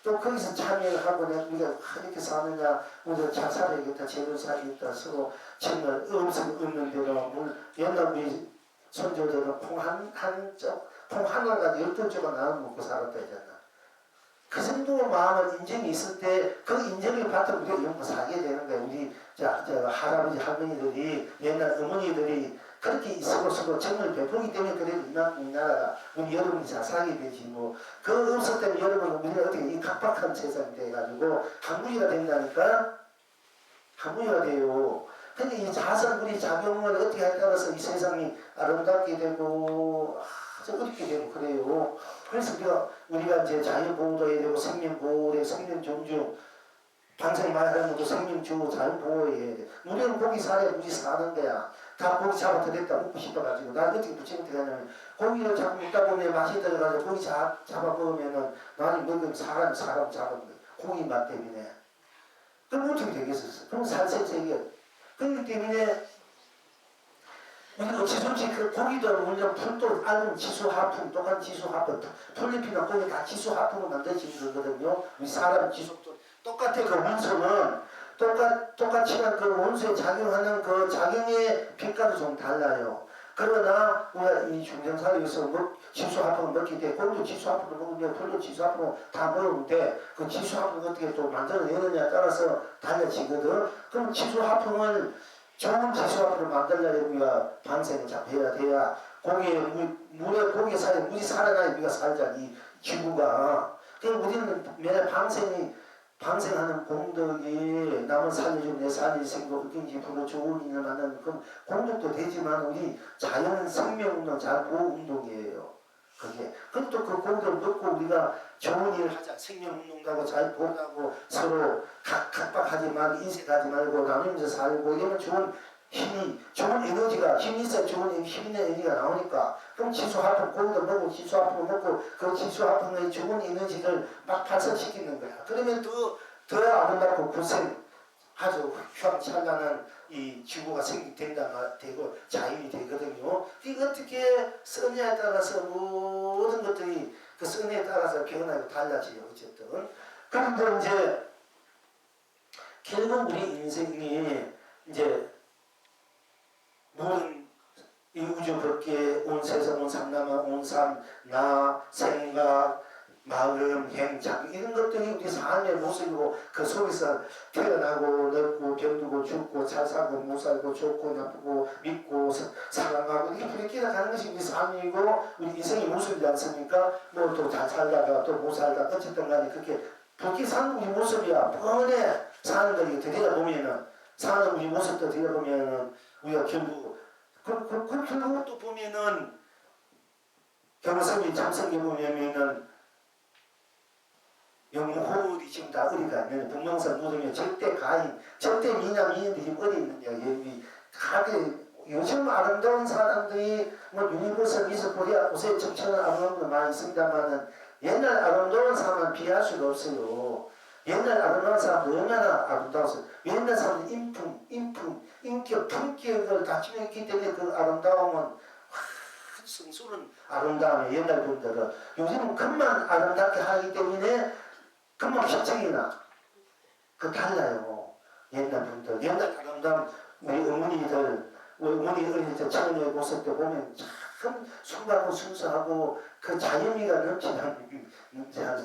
또 거기서 참여를 하고 내가 우리가 이렇게 사느냐 우리가 잘 살아야겠다 제대로 살아야겠다 서로 정말 없는 대로 옛날 우리 선조들은 콩 하나가 12조가 나눠 먹고 살았다 했잖아. 그 정도 마음은 인정이 있을 때 그 인정을 받고 우리가 이런 거 살게 되는 거야. 우리 할아버지 할머니들이 옛날 어머니들이 그렇게 서로 정을 베풀기 때문에 그래도 이만큼 우리나라가 우리 여러분이 잘 살게 되지 뭐 그 없을 때는 여러분 우리가 어떻게 이 각박한 세상이 돼가지고 한무리가 된다니까 한무리가 돼요. 근데 이 자성분이 작용을 어떻게 할 따라서 이 세상이 아름답게 되고 아주 어렵게 되고 그래요. 그래서 우리가 이제 자연보호도 해야 되고 생명보호에 생명 존중 방생 말하는 것도 생명 주고 자연보호해야 돼. 우리는 고기 살아야 우리 사는 거야. 다 고기 잡아들였다 먹고 싶어가지고 나 어떻게 붙이면 어떻게 하냐면 고기를 자꾸 먹다 보면 맛이 들어가지고 고기 잡아 먹으면은 나는 먹으면 사람 잡은 거야. 고기 맛 때문에. 그럼 어떻게 되겠었어? 그럼 살색색이야. 그렇기 때문에 우리가 어찌저찌 그 고기도 물론 풀도 알면 지수하품 똑같은 지수하품 풀잎이나 고기 다 지수하품으로 만들어진 거거든요. 우리 사람 지수도 똑같아. 그 원소는 똑같지만 그 원소에 작용하는 그 작용의 빛깔이 좀 달라요. 그러나 우리가 이 중생사회에서 지수하품을 먹기 때문에 고기도 지수하품을 먹으면 풀도 지수하품을 다 먹으면 그 지수하품을 어떻게 또 만들어내느냐에 따라서 달라지거든. 그럼 지수하품을 좋은 지수하품을 만들려면 우리가 방생을 잡혀야 돼야 물에 고기 살아 물이 살아나야 우리가 살자 이 지구가. 그럼 우리는 매일 방생하는 공덕이 남을 살려주고 내 살릴 생각 어딘지 불러 좋은 일을 만나는 그런 공덕도 되지만 우리 자연 생명운동 자보호운동이에요. 그게. 근데 또 그 공덕을 먹고 우리가 좋은 일을 하자. 생명운동도 하고 잘 보호하고 서로 각박하지 말고 인색하지 말고 나누면서 살고 이러면 좋은 에너지가 힘이 있어야 좋은 힘 있는 에너지가 나오니까 그럼 지수하품 고기도 먹고 지수하품을 먹고 그 지수하품의 좋은 에너지를 막 발산시키는 거야. 그러면 더 아름답고 아주 휘황찬란한 이 지구가 되고 자연이 되거든요. 이게 어떻게 쓰느냐에 따라서 모든 것들이 그 쓰느냐에 따라서 변하고 달라지요. 어쨌든. 그런데 이제 결국 우리 인생이 이제 모든 이 우주 밖에 온 세상, 온 상남아, 온 삶, 나, 생각, 마음, 행, 자기 이런 것들이 우리 삶의 모습이고 그 속에서 태어나고 늙고 병들고 죽고 잘 살고 못 살고 좋고 나쁘고 믿고 사랑하고 이렇게 부딪히다 가는 것이 우리 삶이고 우리 인생의 모습이지 않습니까? 뭐 또 잘 살다가 또 못 살다가 어쨌든 간에 그렇게 붓기 사는 우리 모습이야. 뻔해. 사는 거 이렇게 들여다보면은, 사는 우리 모습도 들여다보면은, 우리가 결국, 결국 또 보면은, 경성이 참성기 보면은, 영호들이 지금 다 어디가 있느냐. 분명선 묻으면 절대 가인, 절대 미남인들이 지금 어디 있느냐. 여기, 가게, 요즘 아름다운 사람들이 뭐 유니버설, 미스 코리아, 옷에 정치하는 아름다운 거 많이 있습니다만은 옛날 아름다운 사람은 비할 수가 없어요. 옛날 아름다운 사람은 얼마나 아름다웠어요. 옛날 사람은 인격, 품격을 다 지녔기 때문에 그 아름다움은 성스러운 아름다움이 옛날 분들은 요즘은 금만 아름답게 하기 때문에 금방 실증이나 그 달라요. 옛날 분들, 옛날 아름다운 우리 어머니들 어머니 어릴 때 처음에 모습 때 보면 참 순하고 순수하고 그 자연미가 넘치는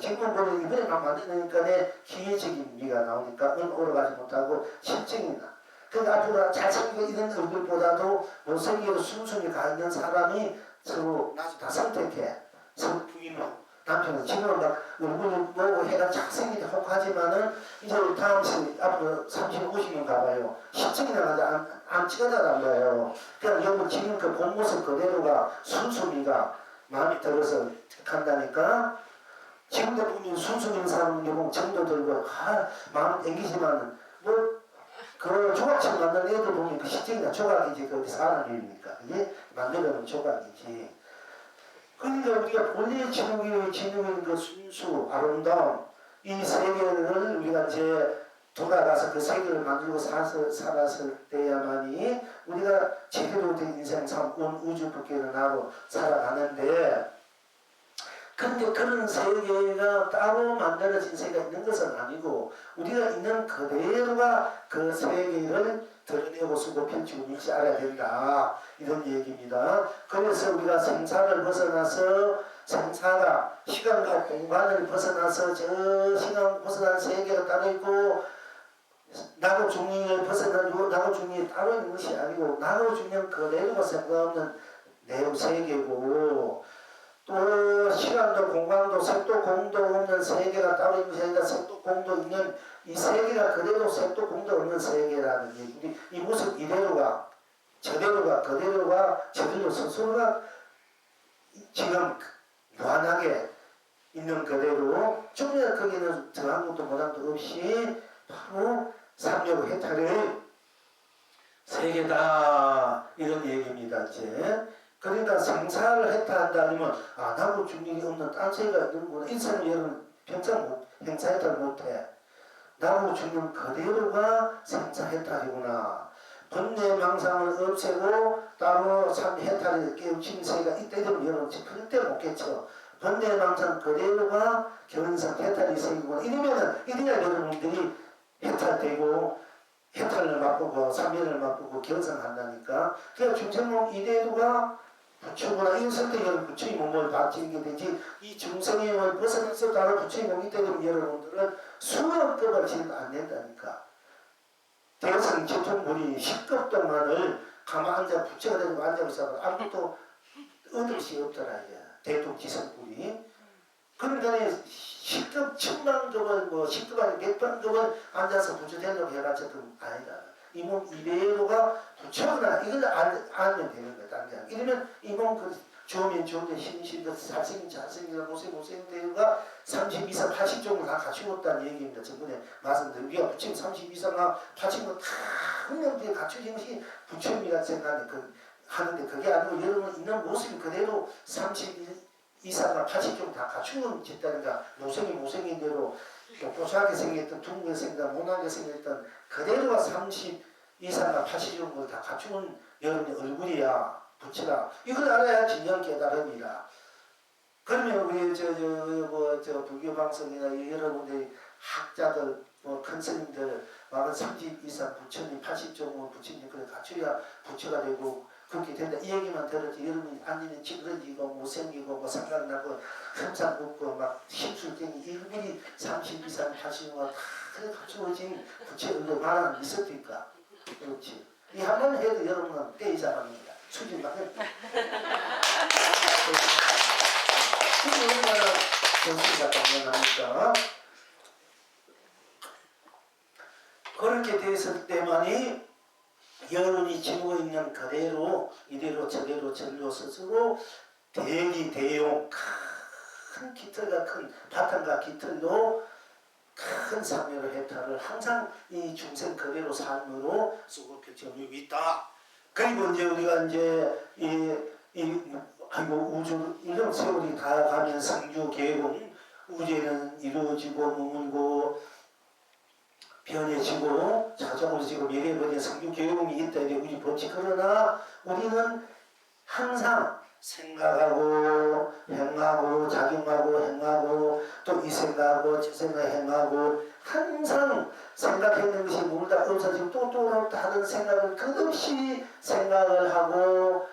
지금 보면 이번에 막 만드니까 기회적인 미가 나오니까 오러가지 못하고 실증이 나. 그러니까 앞으로 잘생기고 이런 얼굴보다도 못생기고 순순히 가 있는 사람이 서로 나중에 다 선택해. 서로 부인하고. 남편은 지금은 막 얼굴을 보고 해가 착생이 혹하지만은 이제 다음 생 앞으로 30, 50년 가봐요. 10층이 나가지 안 찍어다가 안 가요. 그냥 여러분 지금 그 본 모습 그대로가 순수미가 마음에 들어서 간다니까. 지금도 보면 순수인 사람 보면 정도 들고 마음 땡기지만은 그 조각책 만든 애들 보면 그 실증이나 조각이지 그 사람 일입니까? 그게 만들어놓은 조각이지. 그러니까 우리가 본래 지능인 그 순수, 아름다움, 이 세계를 우리가 이제 돌아가서 그 세계를 만들고 살았을 때야만이 우리가 제대로 된 인생 삶, 온 우주 국계를 나고 살아가는데, 근데 그런 세계가 따로 만들어진 세계가 있는 것은 아니고 우리가 있는 그대로가 그 세계를 드러내고 쓰고 펼치고 있지 알아야 된다. 이런 얘기입니다. 그래서 우리가 생사를 벗어나서 생사가 시간과 공간을 벗어나서 저 시간 벗어난 세계가 따로 있고 나고 중리를 벗어나고 나고 중리 따로 있는 것이 아니고 나고 중리는 그대로가 상관없는 내용 세계고 또 시간도 공간도 색도 공도 없는 세계가 따로 있는 것이 아니라 색도 공도 있는 이 세계가 그대로 색도 공도 없는 세계라는 얘기. 이 모습 이대로가 저대로가 그대로가 저대로 스스로가 지금 무한하게 있는 그대로 정말 거기는 더한 것도 못한 것도 없이 바로 삼력 해탈의 세계다 이런 얘기입니다. 이제 그러니까 생사를 해탈한다 아니면 나고 중력이 없는 딴 세계가 있는구나. 인생은 여러분 평생 행사 해탈 못해. 나고 중력 그대로가 생사 해탈이구나. 번뇌 망상을 없애고 따로 삼 해탈을 깨우친 세계가 이때 되면 여러분 절대 못 깨쳐. 번뇌 망상 그대로가 견성 해탈이 세계구나. 이래야 여러분들이 해탈되고 해탈을 맛보고 삼연을 맛보고 견성한다니까. 그러니까 중생몸 이대로가 부처구나. 이랬을 때 여러분 부처의 몸을 바치게 되지. 이 중생의 몸을 벗어나서 따로 부처의 몸이 되면 여러분들은 수업급을 지금 안 낸다니까. 대성 제통물이 10급 동안을 가만 앉아 부처가 되고 앉아고 있어도 아무것도 얻을 수 없더라. 대통지성물이. 그러니까 10급, 1000만급을 10급 아니 100만급을 앉아서 부처 되려고 해가지고 아니다. 이 몸 이대로가 부처구나. 이걸 알면 되는 거야. 딴 게 아니라. 이러면 이 몸 좋으면 좋은데 신신도 잘생긴 잘생긴 못생긴 대우가 30 이상 80 정도 다 갖추었다는 얘기입니다. 저번에 말씀드린 우리가 부처님 30 이상과 80은 다 흥명되게 갖추진 것이 부처님이라 생각하는데 하는데 그게 아니고 여러분 있는 모습이 그대로 30 이상과 80 정도 다 갖추는 짓다니까. 못생긴 대로 뽀얗게 생겼던 둥글게 생겼던 모나게 생겼던 그대로가 30 이상과 80 정도 다 갖추는 여러분의 얼굴이야. 부처라. 이걸 알아야 진정 깨달음이라. 그러면 우리 저 불교 방송이나 여러분들 학자들 큰 스님들 30 이상 부처님 80 정도 부처님 그래 갖춰야 부처가 되고 그렇게 된다. 이 얘기만 들었지 여러분이 앉으면 찌그러지고 못생기고 생각나고 흠상 붓고 막 힘술쟁이 일분이 30 이상 80만 다 갖추어진 부처 얼굴 말하는 있었을까? 그렇지. 이 한 번 해도 여러분은 때 이상합니다. 수준만 해. 그게 얼마나 정신가 당연하니까. 그랬을 때만이 여론이 지고 있는 그대로 이대로 저대로 절로 서서고 대기 대용 큰 깃털과 큰 바탕과 깃털로 큰 사명을 해탈을 항상 이 중생 그대로 삶으로 쓰고 펼쳐지고 있다. 그리고 이제 우리가 이제 우주 이런 세월이 다 가면 성주 개공 우주에는 이루어지고 머물고 변해지고 찾아오지고 미래버린 성주 개공이 있다. 이게 우주 법칙. 그러나 우리는 항상 생각하고 행하고 작용하고 행하고 또 이 생각하고 저 생각 행하고 항상 생각했는 것이 물다 없어지고 또 다른 생각을 끝없이 생각을 하고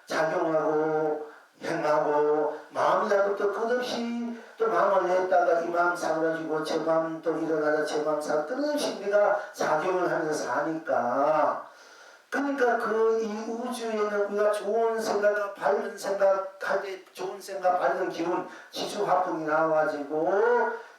작용하고 행하고 마음이라도 또 끝없이 또 마음을 냈다가 이 마음 사라지고 저 마음 또 일어나다 저 마음 사라 끝없이 우리가 작용을 하면서 사니까 그러니까 그 이 우주에는 우리가 좋은 생각, 밝은 생각할 때 좋은 생각, 밝은 기운, 지수 화풍이 나와가지고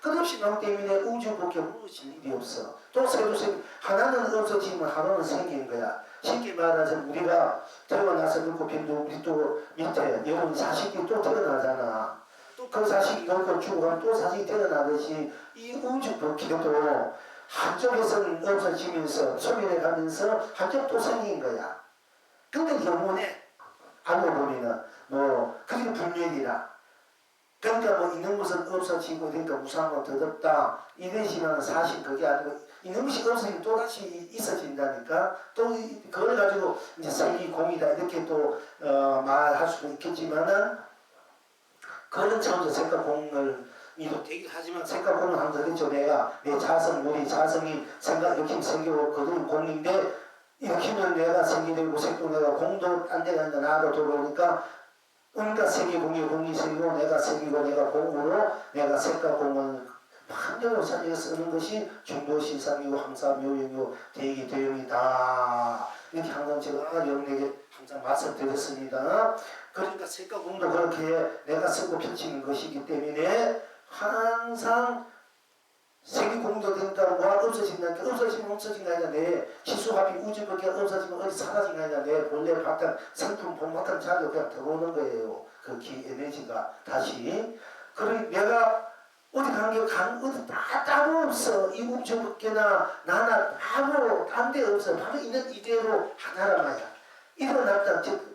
끝없이 나오기 때문에 우주 밖에 무엇이 일이 없어. 또 새로 하나는 없어지면 하나는 생긴 거야. 쉽게 말해서 우리가 태어나서 그렇고 빈도 우리 또 밑에 여러분 자식이 또 태어나잖아. 또 그 자식이 그렇고 죽어가면 또 자식이 태어나듯이 이 우주 밖에도 한쪽에서는 없어지면서 소멸해가면서 한쪽 또 생긴 거야. 근데 영혼에 알고 보면은 그게 분열이라. 그러니까 있는 것은 없어지고 그러니까 무상하고 더럽다 이것이면 사실 그게 아니고 있는 것이 없어지면 또다시 있어진다니까. 또 그걸 가지고 이제 생기공이다 이렇게 또 말할 수도 있겠지만은 그런 차원에서 생각공을 이도 되긴 하지만 생각공은 항상 그렇죠. 내가 내 자성 우리 자성이 생각 이렇게 생기고 그들은 공인데 이렇게면 내가 생기되고 생기고 내가 공도 안 되는데 나도 돌아오니까 그러니까 생기공이 공이 생기고 내가 생기고 내가 공으로 내가 생각공을 환경으로 살려 쓰는 것이 중도시상이고 항사묘용이고 대기 대용이다. 이렇게 항상 제가 여러분에게 항상 말씀드렸습니다. 그러니까 생각공도 그렇게 내가 쓰고 펼치는 것이기 때문에 항상 세계공도 되니까 뭐가 없어진다니까. 없어지면 없어진 거 아니야. 내 지수합이 우주밖에 없어지면 어디 사라진 거 아니야. 내 본래 바탕 성품 본바탕 자료 그냥 들어오는 거예요. 그 기 에너지가 다시. 그러니 내가 어디 간 게 어디 따로 없어. 이 우주 밖에나 나나 바로 딴 데 없어. 바로 있는 이대로 하나란 말이야. 일어났다 즉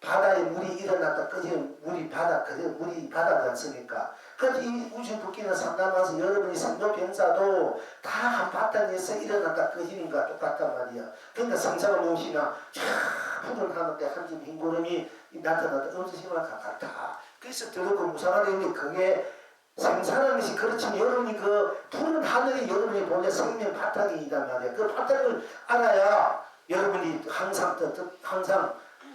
바다에 물이 일어났다 꺼지면 물이 바다 그대로 물이 바다가 않습니까? 그래서 이 우주 밖에는 상담하면서 여러분이 생로병사도 다 한 바탕에서 일어났다 꺼지는 것과 똑같단 말이야. 그러니까 상사가 무엇이냐 푸른 하늘때 한 점 흰구름이 나타났다 없어지면 같다. 그래서 더럽고 무상하다는데 그게 생사라는 것이 그렇지만 여러분이 그 푸른 하늘이 여러분이 본래 생명 바탕이란 말이야. 그 바탕을 알아야 여러분이 항상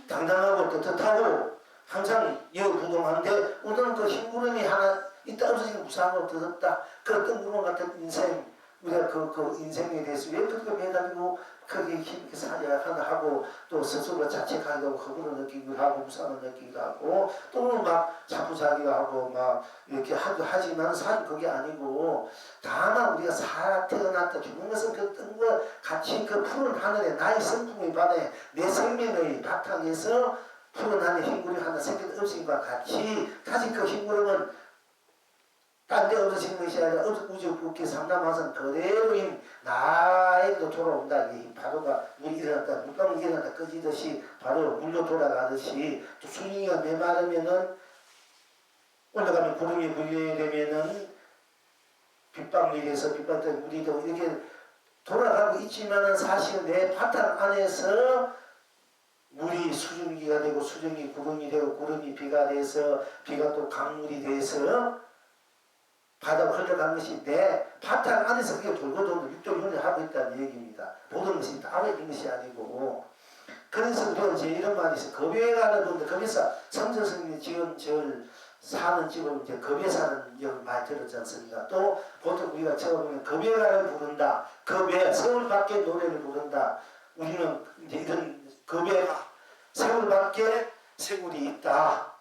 당당하고 떳떳하고 항상 여부동한데 오늘은 그 흰구름이 하나 있다 없어지면 무상하고 더럽다. 그 뜬구름 같은 인생 우리가 그 인생에 대해서 왜 그렇게 매달리고 크게 힘있게 살아야 하나 하고 또 스스로 자책하기도 하고 허물을 느끼기도 하고 무상을 느끼기도 하고 또 막 자부자기도 하고 막 이렇게 하지만 사실 그게 아니고 다만 우리가 태어났다 죽는 것은 그 뜬과 같이 그 푸른 하늘에 나의 성품의 바다에 내 생명의 바탕에서 푸른 하늘 흰구름 하나 생긴 없으니까 같이 다시 그 흰구름은 딴 데 없어지는 것이 아니라 우주 국기 상담하선 그대로인 나에게도 돌아온다. 이 바로가 물이 일어났다 물방울이 일어났다 꺼지듯이 바로 물로 돌아가듯이 또 수증기가 메마르면은 올라가면 구름이 물려되면은 빗방울이 돼서 빗방울 때문에 물이 되고 이렇게 돌아가고 있지만은 사실 내 바탕 안에서 물이 수증기가 되고 수증기 구름이 되고 구름이 비가 돼서 비가 또 강물이 돼서 바다로 흘러간 것이 내 바탕 안에서 그게 돌고 돌고 육종훈련을 하고 있다는 얘기입니다. 모든 것이 따로 있는 것이 아니고. 그래서 우리가 이제 이런 말이 있어요. 겁에 가는 분들, 겁에서 성서스님이 지은 절 사는 집을 이제 겁에 사는 역 많이 들었지 않습니까? 또 보통 우리가 처음에 겁에 가를 부른다. 겁에 세월 밖에 노래를 부른다. 우리는 이제 이런 겁에 세월 밖에 세월이 있다.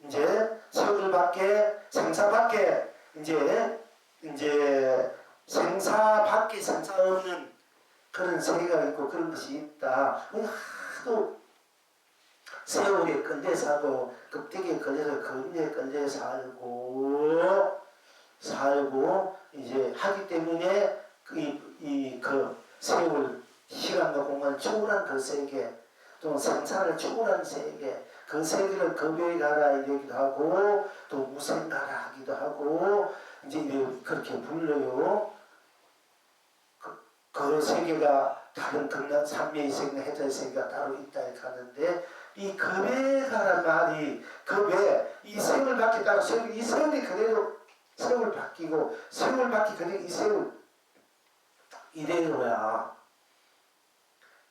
이제 세월 밖에 생사 밖에 이제 생사 밖에 생사 없는 그런 세계가 있고 그런 것이 있다. 하도 세월에 끈제 사고 급되게 걸려서 금리에 끈제 살고 이제 하기 때문에 그 세월 시간과 공간을 초월한 그 세계 또 생사를 초월한 세계 그 세계를 금요가라 이러기도 하고 또 무생가라 하기도 하고 이제 그렇게 불러요. 그 세계가 다른 극락 삼매의 세계나 해자의 세계가 따로 있다 이렇게 하는데 이 금요가란 말이 금요 이 세월 바뀌 따라 이 세월이 그대로 세월 바뀌고 세월 바뀌 그대로 이 세월 이래로야.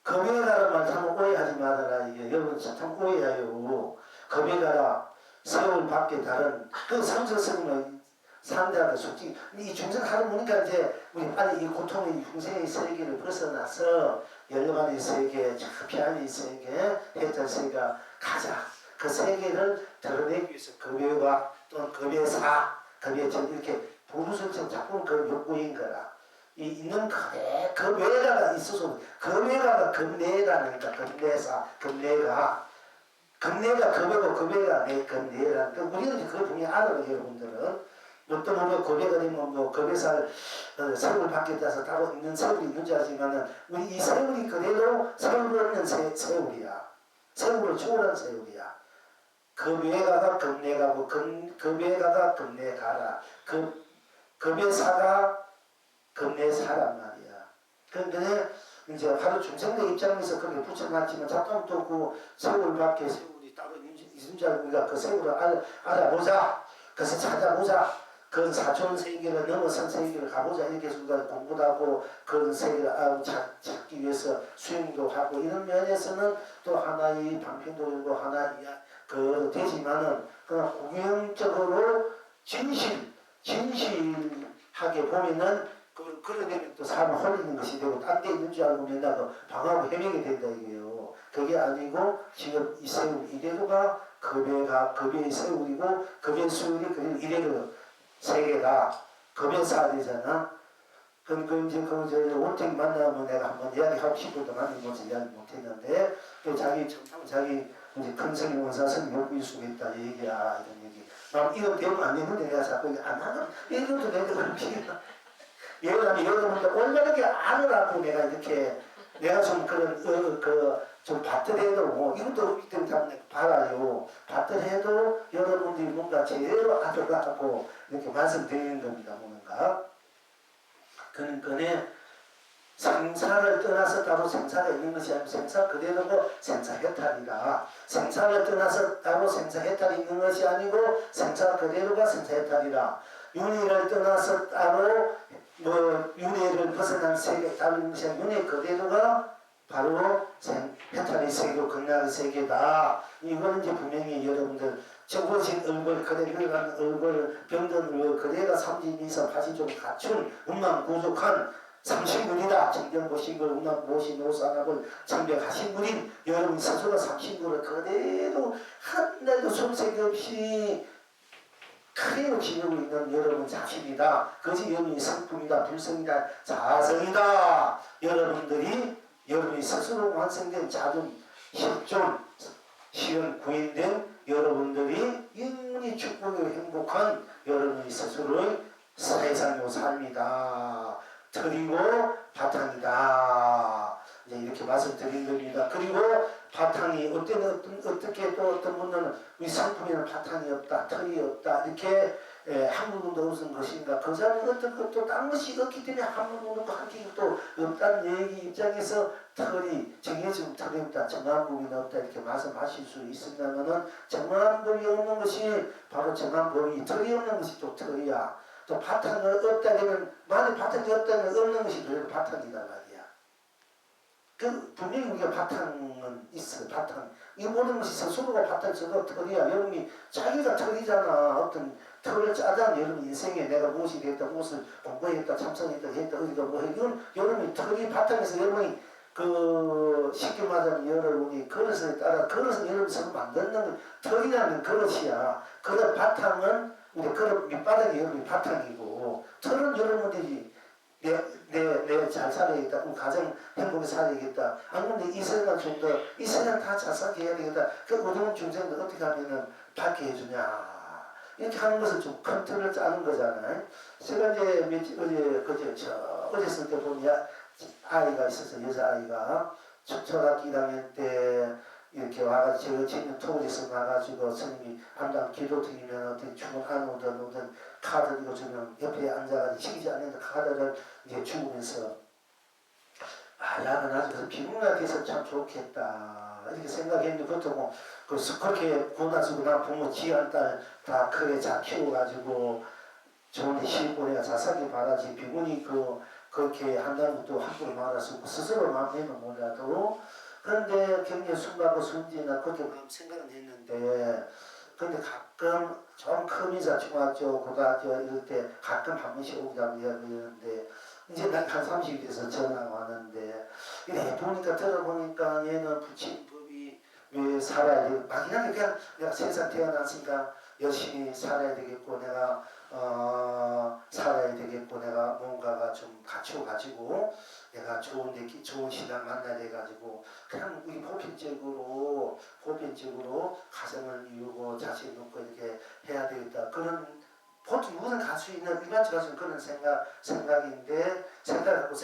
금요가란 말 참 오해하지 말아라. 이게 여러분 참 오해해요. 금요가라 세월 바뀌 다른 그 상서스님은 상대하고 솔직히 이 중생 하다 보니까 이제 우리 빨리 이 고통의 중생의 세계를 벗어나서 열반의 세계, 피안의 세계, 해탈 세계가 가자. 그 세계를 드러내기 위해서 금요가 또는 금요사, 금요전 이렇게 부르설처럼 자꾸 그 욕구인 거라. 이 있는 금요가가 있어서 금요가가 금내가니까 금내사, 금내가 금요고 금요가 내 금내라니까 우리는 그걸 분명히 알아요 여러분들은. 어떤 우리가 고백가 되면 뭐 겁에살 세월을 받게 돼서 따로 있는 세월이 있는지 알지만은 우리 이 세월이 그대로 세월을 없는 세월이야. 세월을 초월한 세월이야. 금외가가 금내가고 금외가가 금내가라. 금외사가 금내사란 말이야. 근데 이제 하루 중생의 입장에서 그렇게 붙여놨지만 잠깐도 그 세월 밖에 세월이 따로 있는 줄 알고 우리가 그 세월을 알아보자. 그래서 찾아보자. 그 사촌 세계를 넘어선 세계를 가보자 이렇게 해서 우리가 공부도 하고 그런 세계를 찾기 위해서 수행도 하고 이런 면에서는 또 하나의 방편도 있고 하나의 되지만은 그냥 공영적으로 진실하게 보면은 그러게 되면 또 사람을 홀리는 것이 되고 딴 데 있는 줄 알고 맨날 방하고 헤매게 된다 이게요. 그게 아니고 지금 이 세월 이래로가 급의 세월이고 급의 수월이 그리고 이래로 세계가 금연사가 되잖아. 그럼 이제 원택이 만나면 내가 한번 이야기하고 싶어도 많이 이야기 못했는데 자기 이제 큰 스님 원사 스님 욕구일 수가 있다 얘기야 이런 얘기. 이거 되면 안 되는데 내가 자꾸 안 하면 이것도 내가 그렇게 여러분들 올바르게 알으라고 내가 좀 그런 좀 받더라도 이것도 없기 때문에 봐라요. 받더라도 여러분들이 뭔가 제대로 알으라고 이렇게 말씀드리는 겁니다. 뭔가 그러니까 생사를 떠나서 따로 생사가 있는 것이 아니고 생사 그대로고 생사해탈이라. 생사를 떠나서 따로 생사해탈이 있는 것이 아니고 생사 그대로가 생사해탈이라. 윤회를 떠나서 따로 윤회를 벗어난 세계 따로 있는 것이 아니고 윤회 그대로가 바로 해탈의 세계고 극락의 세계다. 이거는 이제 분명히 여러분들 적어진 얼굴 그대가 얼굴 병든 얼굴 그대가 삼진이서 파시좀 갖춘 음망구족한 삼신군이다. 정경보신걸 음망보신오산합을 정백하신 분인 여러분 스스로 삼신군을 그대로 한날도 손색 없이 그대로 지내고 있는 여러분 자신이다. 그것이 여러분이 성품이다. 불성이다. 자성이다. 여러분이 스스로 완성된 자존, 실존, 시연 구인된 여러분들이 영원히 축복하고 행복한 여러분이 스스로의 사회상의 삶이다. 틀이고 바탕이다. 이제 이렇게 말씀드린 겁니다. 그리고 바탕이 어떻게 또 어떤 분들은 우리 상품에는 바탕이 없다, 틀이 없다 이렇게 한 부분도 없은 것인가. 그 사람은 어떤 것도 딴 것이 없기 때문에 한 부분도 한 개도 없다는 얘기 입장에서 틀이 정해진 틀이 없다, 정한 법이 없다 이렇게 말씀하실 수 있습니다만은 정한 법이 없는 것이 바로 정한 법이 틀이 없는 것이 또 틀이야. 또 바탕이 없다 되면 만약 바탕이 없다면 없는 것이 그래도 바탕이다 말이야. 분명히 우리가 바탕은 있어. 바탕. 이 모든 것이 스스로가 바탕이 있어도 틀이야. 여러분이 자기가 틀이잖아. 어떤 틀을 짜자면 여러분 인생에 내가 무엇이 됐다, 무엇을 공부했다, 참선했다, 어디가 뭐 해. 이건 여러분이 틀이 바탕에서 여러분이 쉽게 말하면 여러분이 그릇에 따라 그릇은 여러분이 서로 만드는 틀이라는 그릇이야. 그릇 바탕은 우리 그릇 밑바닥이 여러분이 바탕이고 틀은 여러분들이 내가 잘 살아야겠다. 우리 가정 행복하게 살아야겠다. 안 그런데 이 세상 좀 더, 이 세상 다 잘 살게 해야 되겠다. 그 어려운 중생들 어떻게 하면은 받게 해주냐. 이렇게 하는 것을 좀 큰 틀을 짜는 거잖아요. 제가 이제 어제 쓸 때 보니 아이가 있어서 여자아이가 초등학교 1학년 때 이렇게 와가지고 제가 지금 토울에서 나가지고 스님이 한당 기도 드리면 어떻게 죽은 안 오든 카드 이거 주면 옆에 앉아가지고 시키지 않는데 카드를 이제 주면서 야, 나도 비문화 돼서 참 좋겠다 이렇게 생각했는데 보통 그렇게 고나지고 나 부모 지한 딸 다 크게 잘 키워가지고 좋은 데 시고 내가 잘 살길 바라지 비문이 그렇게 한다는 것도 함부로 말할 고 스스로 마음에는 몰라도 그런데 굉장히 순하고 순진하고 그렇게 생각은 했는데 근데 가끔 좀 크면서 중학교 고등학교 이럴 때 가끔 한 번씩 오자고 이러는데 이제 난 한 30이 돼서 전화가 왔는데 이래 보니까 들어보니까 얘는 부친법이 왜 살아야 되고 막연하게 그냥 내가 세상 태어났으니까 열심히 살아야 되겠고 내가 살아야 되겠고 내가 뭔가가 좀 갖춰가지고 내가 좋은 신앙 만나야 돼가지고 그냥 우리 보편적으로 가정을 이루고 자식 놓고 이렇게 해야 되겠다 그런 보통 누구나 갈 수 있는 일반적 가지고 그런 생각인데 생각하고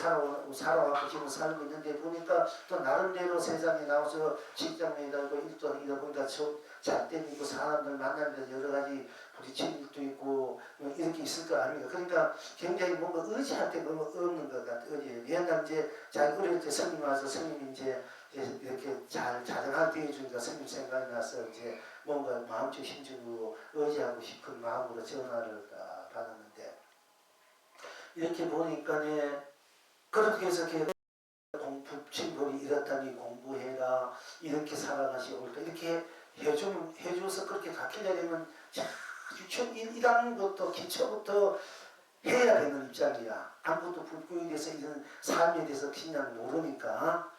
살아왔고 지금 살고 있는데 보니까 또 나름대로 세상에 나와서 직장이라고 일도 이다 보니까 잘 때리고 사람들 만나면서 여러 가지 부딪힌 일도 있고 이렇게 있을 거 아닙니까? 그러니까 굉장히 뭔가 의지할 데가 없는 것 같아요. 옛날 이제 자기 어릴 때 스님 와서 스님이 이제 이렇게 잘 자정하게 대해주니까 스님 생각이 나서 이제 뭔가 마음적 심적으로 의지하고 싶은 마음으로 전화를 받았는데 이렇게 보니까 그렇게 해서 부친법이 이렇다니 공부해라 이렇게 살아가시고 이렇게 해줘서 그렇게 가르치려면 이런 것도 기초부터 해야 되는 입장이야. 아무것도 불교에 대해서 이런 삶에 대해서 그냥 모르니까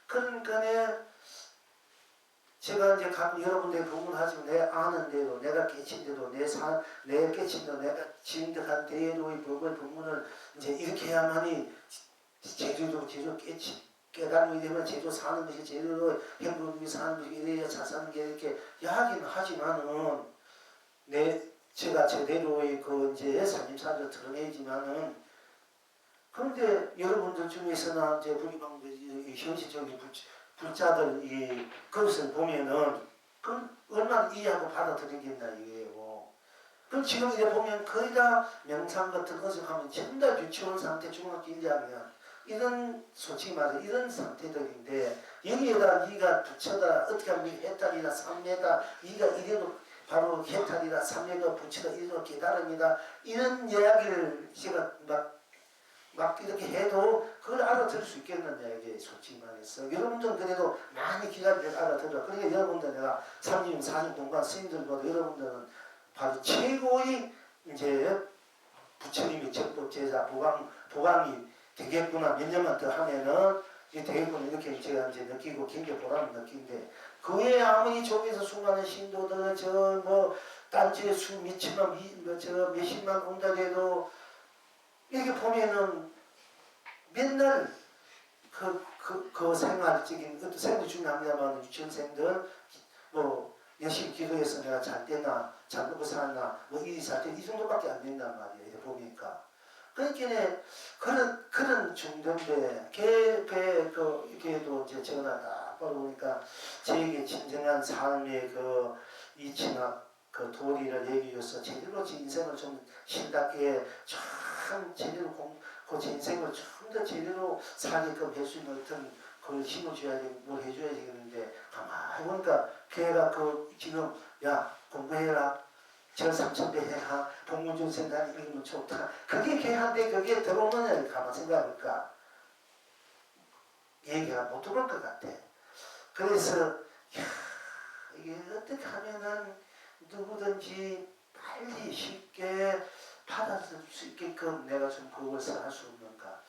그러니까 제가 이제 가끔 여러분들 부문하지만 내 아는 대로 내가 깨친 대로 내 깨친 대로 내가 지인득한 대로의 법을 부문을 이제 이렇게 해야만이 제대로 깨달음이 되면 제대로 사는 것이 제대로 행복이 사는 것이 이래야 잘 사는 게 이렇게 이야기는 하지만은 제가 제대로의 이제 삼림사를 드러내지만은 그런데 여러분들 중에서나 이제 불이방 현실적인 불자들 그것을 보면은 얼마나 이해하고 받아들이겠나 이게요. 그럼 지금 이제 보면 거의 다 명상 같은 것을 하면 전부 다 유치원 상태, 중학교 1학년 이런 솔직히 말해 이런 상태들인데 여기에다 네가 부처다 어떻게 하면 해탈이다 삼매다 네가 이래도 바로 해탈이다 삼매가 부처다 이래도 깨달음이다 이런 이야기를 제가 막 이렇게 해도 그걸 알아들을 수 있겠느냐 이게 솔직히 말해서 여러분들은 그래도 많이 기다리면 알아들어. 그러니까 여러분들 내가 3년 4년 동안 스님들보다 여러분들은 바로 최고의 이제 부처님의 적법 제자 보강이 되겠구나 몇 년만 더 하면은 이게 되겠구나 이렇게 제가 이제 느끼고 굉장히 보람을 느끼는데 그 외에 아무리 저기서 수많은 신도들 딴지에 수 몇천만 저 몇십만 온다 해도 이렇게 보면은 맨날 그 생활적인 어떤 생활이 중요합니다만 유치원생들 열심히 기도해서 내가 잘 되나 잘 먹고 살나 일이 잘 되나 이 정도밖에 안 된단 말이에요. 이렇게 보니까 그러니까 그런 정도인데 걔도 이제 전화 딱 받아보니까 제게 진정한 삶의 이치나 도리를 얘기해서 제대로 제 인생을 좀 신답게 참 제대로 제 인생을 좀 더 제대로 살게끔 할 수 있는 어떤 그걸 심어줘야 되고 뭘 해줘야 되겠는데 가만히 보니까 걔가 지금 야 공부해라 저 3,000배 해라 복문중생단 읽으면 좋다 그게 걔한테 그게 들어오느냐 가만 생각해볼까 얘기가 못 들어올 것 같아. 그래서 이게 어떻게 하면은 누구든지 빨리 쉽게 받아들일 수 있게끔 내가 좀 그걸 할 수 없는가.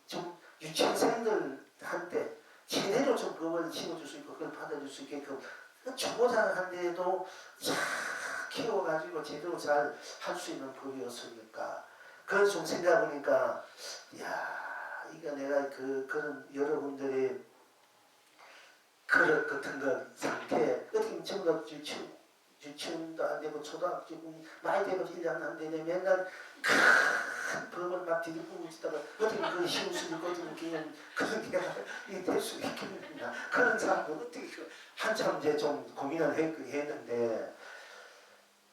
좀 유치원생들한테 제대로 좀 그걸 심어줄 수 있고 그걸 받아줄 수 있게끔 초보자한테도 잘 키워가지고 제대로 잘 할 수 있는 법이었으니까 그걸 좀 생각해보니까 야 이거 내가 그런 여러분들의 그릇 같은 거 상태 어떻게 전부 다 유치원도 안 되고 초등학교 많이 되고 1년 안 되네 맨날 큰 법을 막 뒤집고 있다가 어떻게 그 쉬울 수 있고 어떻게 그냥 그런 게 될 수 있겠느냐 그런 사람도 어떻게 한참 이제 좀 고민을 했는데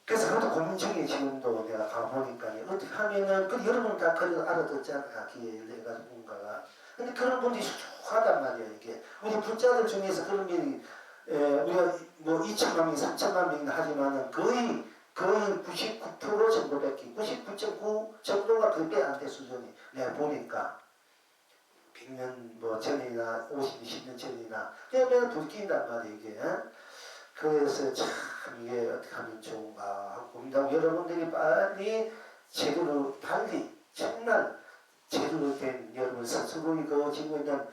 그래서 그것도 고민 중에 지금도 내가 가보니까 어떻게 하면은 그 여러분 다 그래도 알아듣잖아 기회를 해가지고 뭔가가 근데 그런 분들이 수하단 말이야 이게 우리 불자들 중에서 그런 일이 우리가 뭐 2천만 명, 3천만 명이나 하지만은 거의 99% 정도밖에 99.9 정도가 그게 안 돼 수준이 내가 보니까 100년 뭐 전이나 50, 20년 전이나 그냥 불낀단 말이야 이게 그래서 참 이게 어떻게 하면 좋은가 하고 고민하고 여러분들이 빨리 제대로 빨리 정말 제대로 된 여러분 스스로의 그 지고 있는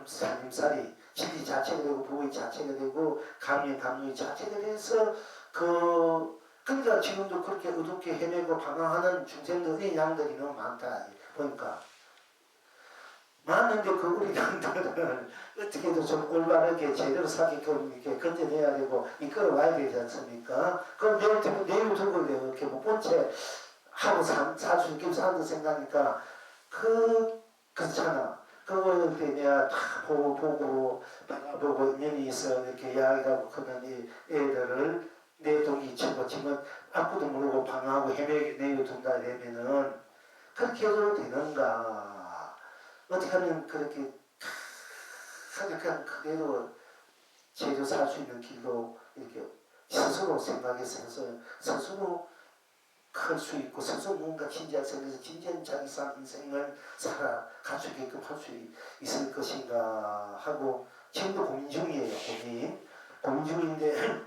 살림살이 진리 자체가 되고 보의 자체가 되고 감리 자체가 돼서 그러니까 지금도 그렇게 어둡게 헤매고 방황하는 중생들이 양들이 너무 많다 보니까 많은데 그 우리 양들은 어떻게든 좀 올바르게 제대로 사기끔 이렇게 건져내야 되고 이끌어와야 되지 않습니까? 그럼 내일 두고 이렇게 못 본 채 하고 사주 겸 사는 생각하니까 그렇잖아. 그걸 내가 다 보고 인연이 있어 이렇게 이야기하고 그러면 이 애들을 내 동기 치고 지금 아무도 모르고 방황하고 헤매게 내어둔다 이러면은 그렇게 해도 되는가? 어떻게 하면 그렇게 생각한 그대로 제대로 살 수 있는 길로 이렇게 스스로 생각해서 스스로 클 수 있고 스스로 뭔가 진지한 생각에서 진지한 자기 삶 인생을 살아 가지게끔 할 수 있을 것인가 하고 지금도 고민 중이에요. 고민 중인데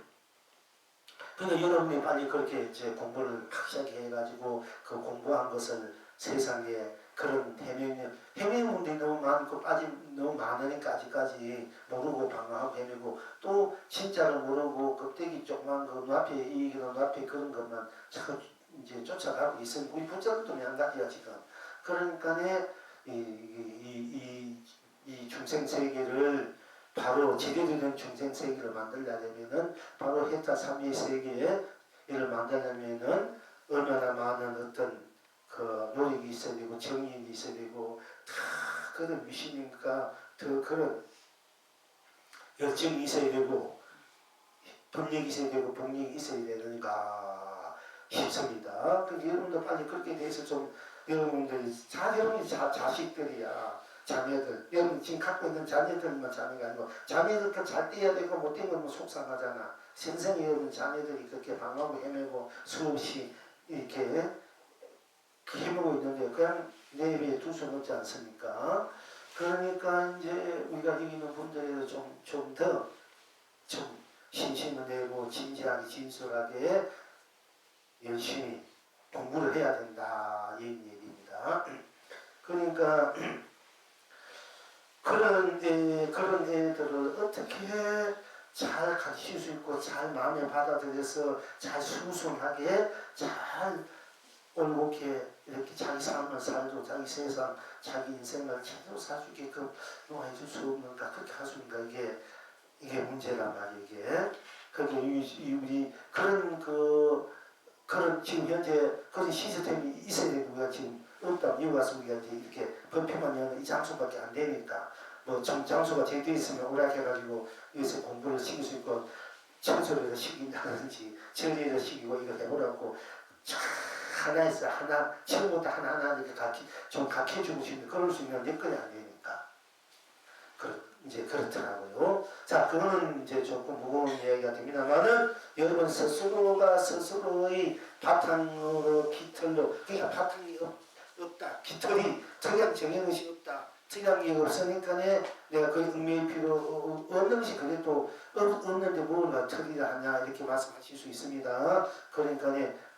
그러니까 여러분이 빨리 그렇게 이제 공부를 확실하게 해가지고 그 공부한 것을 세상에 그런 헤매는 분들이 너무 많고 너무 많으니까 아직까지 모르고 방황하고 헤매고 또 진짜로 모르고 껍데기 조그만 거 눈앞에 이익이나 눈앞에 그런 것만 자꾸 이제 쫓아가고 있으니 우리 부자들도 양가지야 지금 그러니까 이 중생 세계를 바로 제대로 된 중생 세계를 만들려면은 바로 해타 삼위 세계를 만들려면은 얼마나 많은 어떤 그 노력이 있어야 되고 정의이 있어야 되고 다 그런 미신이니까 더 그런 열정이 있어야 되고 법력이 있어야 되고 복력이 있어야 되는가 싶습니다. 그러니까 여러분도 빨리 그렇게 대해서 좀 여러분들이 여러분이 자식들이야 자녀들 여러분 지금 갖고 있는 자녀들만 자녀가 아니고 자녀들도 잘 떼야 되고 못 떼면 뭐 속상하잖아. 생생히 여러분 자녀들이 그렇게 방황하고 헤매고 수없이 이렇게 힘으로 있는데 그냥 내비에 둘 수는 없지 않습니까? 그러니까 이제 우리가 여기 있는 분들에서 좀 더 좀 신심을 내고 진지하게 진솔하게 열심히 공부를 해야 된다 이 얘기입니다. 그러니까 그런 애들을 어떻게 잘 가르칠 수 있고 잘 마음에 받아들여서 잘 순순하게 잘 올곧게 이렇게 자기 삶을 살고 자기 세상 자기 인생을 제대로 살수있게끔 놓아줄 수 없는가 그렇게 할 수 있는가 이게 문제란 말이에요 이게 그게 우리 그런 지금 현재 그런 시스템이 있어야 되는 우리가 지금 없다 미국 가서 우리가 이렇게 법표만 여는 이 장소밖에 안 되니까 뭐 장소가 제대로 있으면 오락해가지고 여기서 공부를 시킬 수 있고 청소를 시킨다든지 처리를 시키고 이거 해보라고 하나에서 하나 처음부터 하나하나 이렇게 좀 가르쳐주고 싶은데 그럴 수 있는 여건이 안 되니까 이제 그렇더라고요. 자 그거는 이제 조금 무거운 이야기가 됩니다만은 여러분 스스로가 스스로의 바탕으로 깃털로 그러니까 바탕이 없다 깃털이 특이한 정형의식 없다 특이한 게 없으니까 내가 그 의미의 필요 없는 것이 그게 또 없는데 뭘 털이라 하냐 이렇게 말씀하실 수 있습니다. 그러니까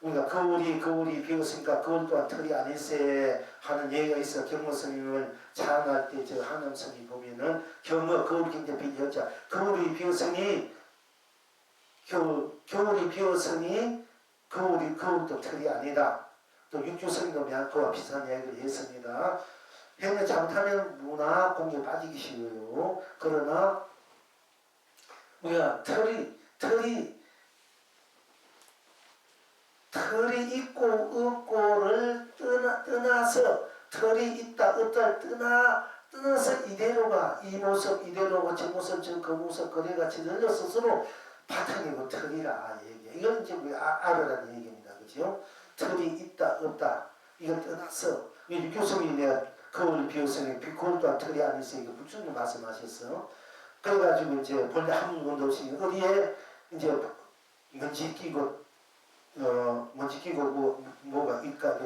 우리가 거울이 비었으니까 거울 또한 털이 아닐세 하는 얘기가 있어. 경모 스님을 자랑할 때 저 한엄 스님 보면은 경모 거울이 굉장히 비었자 거울이 비었으니 겨울이 비었으니 거울도 털이 아니다. 또 육주성도 그와 비슷한 이야기를 했습니다. 행을 잘못하면 문화 공격에 빠지기 쉬워요. 그러나 우리가 털이 있고 없고를 떠나서 털이 있다 없다를 떠나서 이대로가 이 모습 이대로고 저 모습 저 그 모습 그래같이 늘려 스스로 바탕이고 털이라 얘기해. 이건 이제 우리 알으라는 얘기입니다. 그죠? 털이 있다 없다 이걸 떠나서 육교성이 내가 거울 비유성에 비코울도 털이 안 있으니까 불충도 말씀하셨어. 그래가지고 이제 본래 아무것도 없이 어디에 이제 먼지 끼고 먼지 끼고 뭐가 있까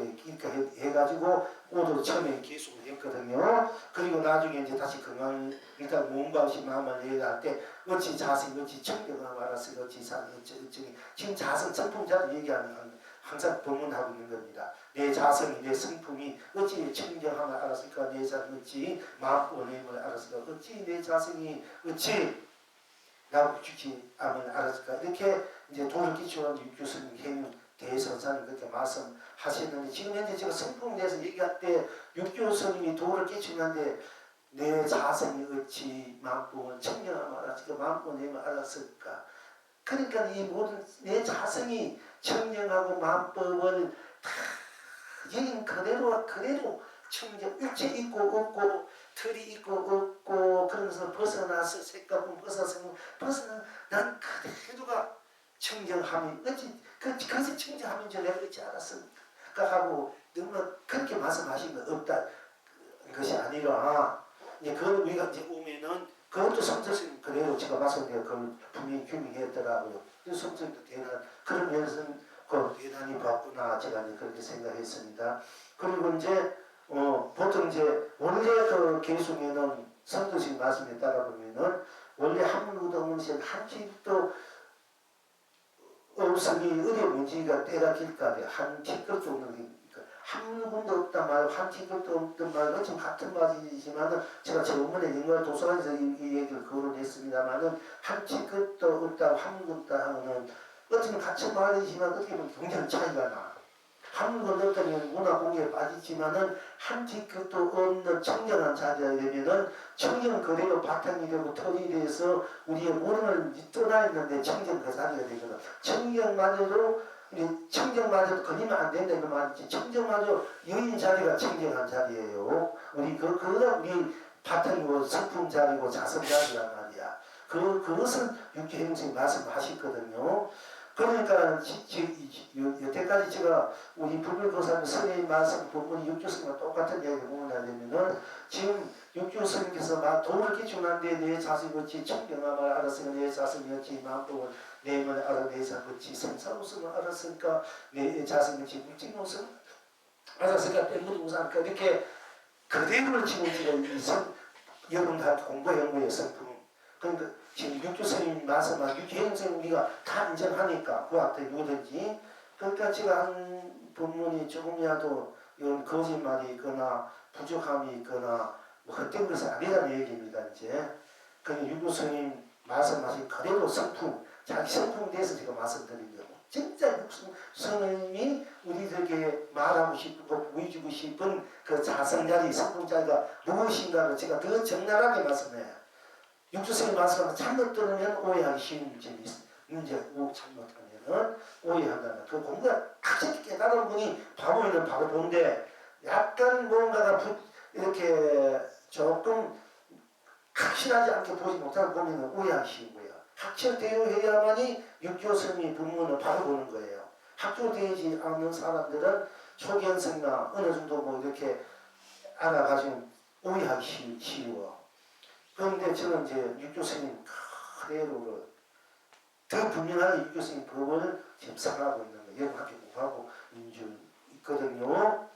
해가지고 옷으로 처음에 계속 했거든요. 그리고 나중에 이제 다시 건강 일단 몸과 없이 마음을 얘기할 때 어찌 자성 어찌 청경을 말았어 어찌 지금 자성 성품자를 얘기하는 항상 법문하고 있는 겁니다. 내 자성이 내 성품이 어찌 청정함을 알았을까 내 자성이 어찌 마음원임을 알았을까 어찌 내 자성이 어찌 나하고 주지 않을 알았을까 이렇게 이제 도를 끼치는 육교수님 개인 대선사님 그렇게 말씀하시는데 지금 현재 제가 성품에 대해서 얘기할 때 육교수님이 도를 끼치는데 내 자성이 어찌 마음법을 청정함을 알았을까 마음법을 알았을까 그러니까 이 모든 내 자성이 청정하고 마음법을 다 여긴 그대로 청정 일체 있고 없고 털이 있고 없고 그러면서 벗어나서 색깔은 벗어나 난 그대로가 청정함이 어찌 그것이 청정함인 줄 내가 어찌 알았습니까 하고 너무 그렇게 말씀하시는 건 없다 것이 아니라 이제 그걸 우리가 이제 오면은 그것도 성적인 그대로 제가 말씀드린 그걸 분명히 규명했더라고요. 성적도 대단 그런 면에서는 그 대단히 봤구나 제가 이제 그렇게 생각했습니다. 그리고 이제 보통 이제 원래 그 계속에는 성도식 말씀에 따라 보면은 원래 한문도 없는 시에 한 집도 없으니 어디에 문제가 때가 길까지 한 집도 없는 한 군도 없단 말, 한 티끌도 없단 말, 지금 같은 말이지만은 제가 제 원문에 있는 도서관에서 이 얘기를 거론했습니다만은 한 티끌도 없다, 한 군도 하면은 어쩌면 같은 말이지만 어떻게 보면 굉장히 차이가 나. 한 군도 없다면 문화 공개에 빠지지만은 한 티끌도 없는 청정한 자리가 되면은 청정 그대로 바탕이 되고 털이 돼서 우리의 모름을 떠나 있는데 청정 그 자리가 되거든. 청정만으로 청정마저도 걸리면 안 된다 이런 말이지. 청정마저 여인 자리가 청정한 자리예요. 그거가 우리 바탕이고 성품 자리고 자성 자리란 말이야. 그것은 육계행성이 말씀하셨거든요. 그러니까 여태까지 제가 우리 불불교사님 선생님 말씀 부분이 육교스님과 똑같은 이야기를 보면은 지금 육교스님께서 막 도를 끼쳐놨는데 내 자신이 어찌 청정함을 알았으니 내 자신이 어찌 마음법을 내면 알아내서 어찌 생사우승을 알았으니까 내 자신이 어찌 물질우승을 알았으니까 때문에 우상니까 이렇게 그대로 지금 여러분 다 공부해 거예요 성품. 그러니까 지금 육교스님 말씀한 육계행성 우리가 다 인정하니까 그 앞에 누구든지 그러니까 제가 한 본문이 조금이라도 이런 거짓말이 있거나 부족함이 있거나 뭐 헛된 것은 아니라는 얘기입니다. 이제 그 육교스님 말씀하신 그대로 성품 자기 성품에 대해서 제가 말씀드린 거고 진짜 육성님이 우리들에게 말하고 싶고 보여주고 싶은 그 자성자리 성품자리가 무엇인가를 제가 더 적나라하게 말씀해요. 육주성이 말씀하면 잘못 들으면 오해하기 쉬운 점이 문제고 잘못하면 오해한다는 그 공부가 확실히 깨달은 분이 바보이는 바로 본데 약간 뭔가가 이렇게 조금 확실하지 않게 보지 못하고 보면 오해하기 쉬우고요. 확철대오해야만이 육교성이 본문을 바로 보는 거예요. 확철되지 않는 사람들은 초견성이나 어느 정도 뭐 이렇게 알아가지고 오해하기 쉬워. 그런데 저는 이제 육교스님 그대로를 더 분명하게 육교스님 법을 지금 살아가고 있는 거예요. 여러분 공부하고 있는 줄 있거든요.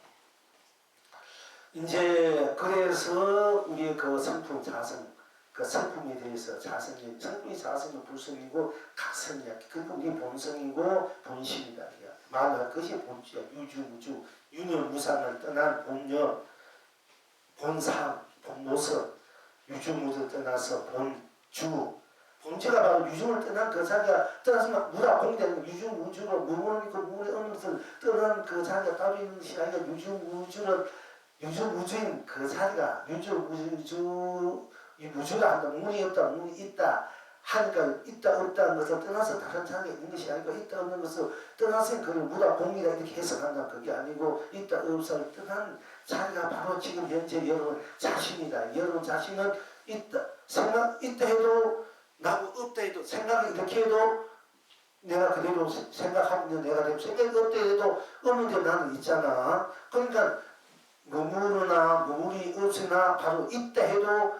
이제 그래서 우리의 그 성품 자성, 그 성품에 대해서 성품이 자성은 불성이고 각성이야. 그러니까 우리 본성이고 본심이다. 말할 것이 본주야. 유주무주, 유념무상을 떠난 본여, 본상, 본모습. 유주무를 떠나서 본주, 존재가 바로 유중을 떠난 그 자기가 떠나서 무다 공대는 유중 우주로 무물이 그 물에 없는 것을 떠난 그 자기가 따로 있는 것이 아니라 유중 우주인 그 자리가 이 우주라 한다. 물이 없다, 물이 있다 하니까 있다 없다는 것을 떠나서 다른 자리가 있는 것이 아니고 있다 없는 것을 떠나서 그걸 무다 공이다 이렇게 해석한다. 그게 아니고 있다 없다를 떠난 자리가 바로 지금 현재 여러분 자신이다. 여러분 자신은 있다. 생각 있다 해도 나고 없다 해도 생각이 이렇게 해도 내가 그대로 생각하고 있는 내가 되고 생각이 없다 해도 없는데 나는 있잖아. 그러니까 무물이 없으나 바로 있다 해도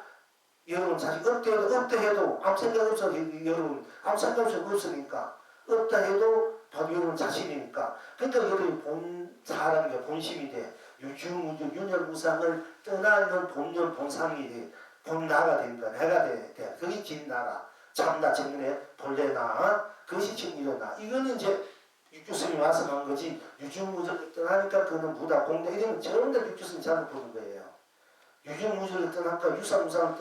여러분 자식 없다 해도 아무 생각 없어 여러분 아무 생각 없으니까 없다 해도 바로 여러분 자신이니까 그러니까 여러분이 본 사람이 본심이 돼 유중우주 윤혈무상을 떠나는 본연 본상이 돼 본나가 되니까 내가 돼 그게 진나가 참나 정문에 본래 나 그것이 지금 일어나 이거는 이제 육교스님이 와서 한 거지 유중우주를 떠나니까 그는 무다 공대 이러면 전부 다 육교스님이 잘못 보는 거예요. 유중우주를 떠나니까 유사무상을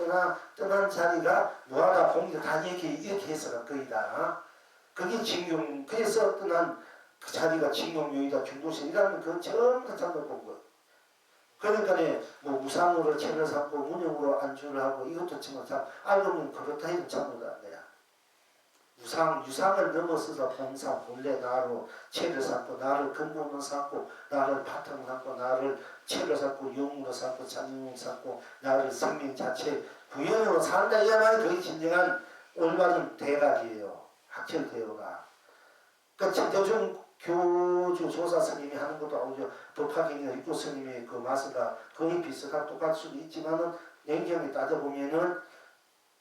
떠난 자리가 무하다 공이다 다 이렇게 해서가 거의다. 그게 징용 그래서 떠난 그 자리가 징용요이다 중도신이라는 그건 전부 다 잘못 본 거예요. 그러니까 뭐 무상으로 체를 삼고 문용으로 안주를 하고 이것도 정말 알고 보면 그렇다 해도 잘못 안 돼요. 유상을 넘어서서 본상 본래 나로 체를 삼고 나를 근본으로 삼고 나를 바탕으로 삼고 나를 체를 삼고 영으로 삼고 장영으로 삼고 나를 생명 자체 구현으로 산다 이야말이 그게 진정한 올바른 대각이에요. 학철 대오가. 그러니까 진대중 교주 조사 스님이 하는 것도 아니죠. 법화경이나 육조 스님의 그 마스가 거의 비슷하고 똑같을 수도 있지만은 냉정히 따져보면은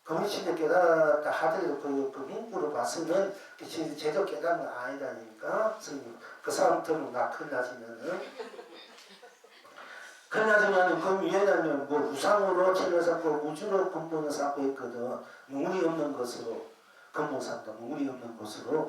거미신을 깨달았다 하더라도 그 문구로 봐서는 제대로 깨달은 건 아니라니까 스님 그 사람들은 나 큰일 나지면은 큰일 나지면은 그 위에는 뭐 우상으로 체를 삼고 우주로 근본을 삼고 있거든. 무물이 없는 것으로 근본 삼다 무물이 없는 것으로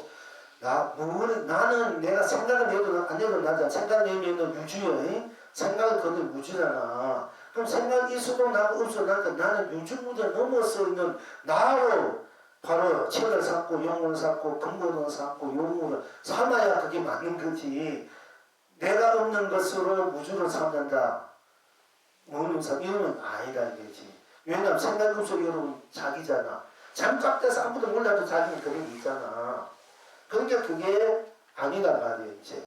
나는 내가 생각을 해도 안 해도 나잖아. 생각을 내면은 유주여 생각을 거는 우주잖아. 그럼 생각이 있어도 나고 없어도 나는 유주무대 넘어서 있는 나로 바로 체를 삼고 영을 삼고 근본을 삼고 용을 삼아야 그게 맞는 거지. 내가 없는 것으로 우주를 삼는다. 없는 삶 이러면 아니다 이거지. 왜냐하면 생각 없어 여러분 자기잖아. 잠깐때서 아무도 몰라도 자기는 그런 게 있잖아. 그러니까 그게 아니란 말이에요 이제.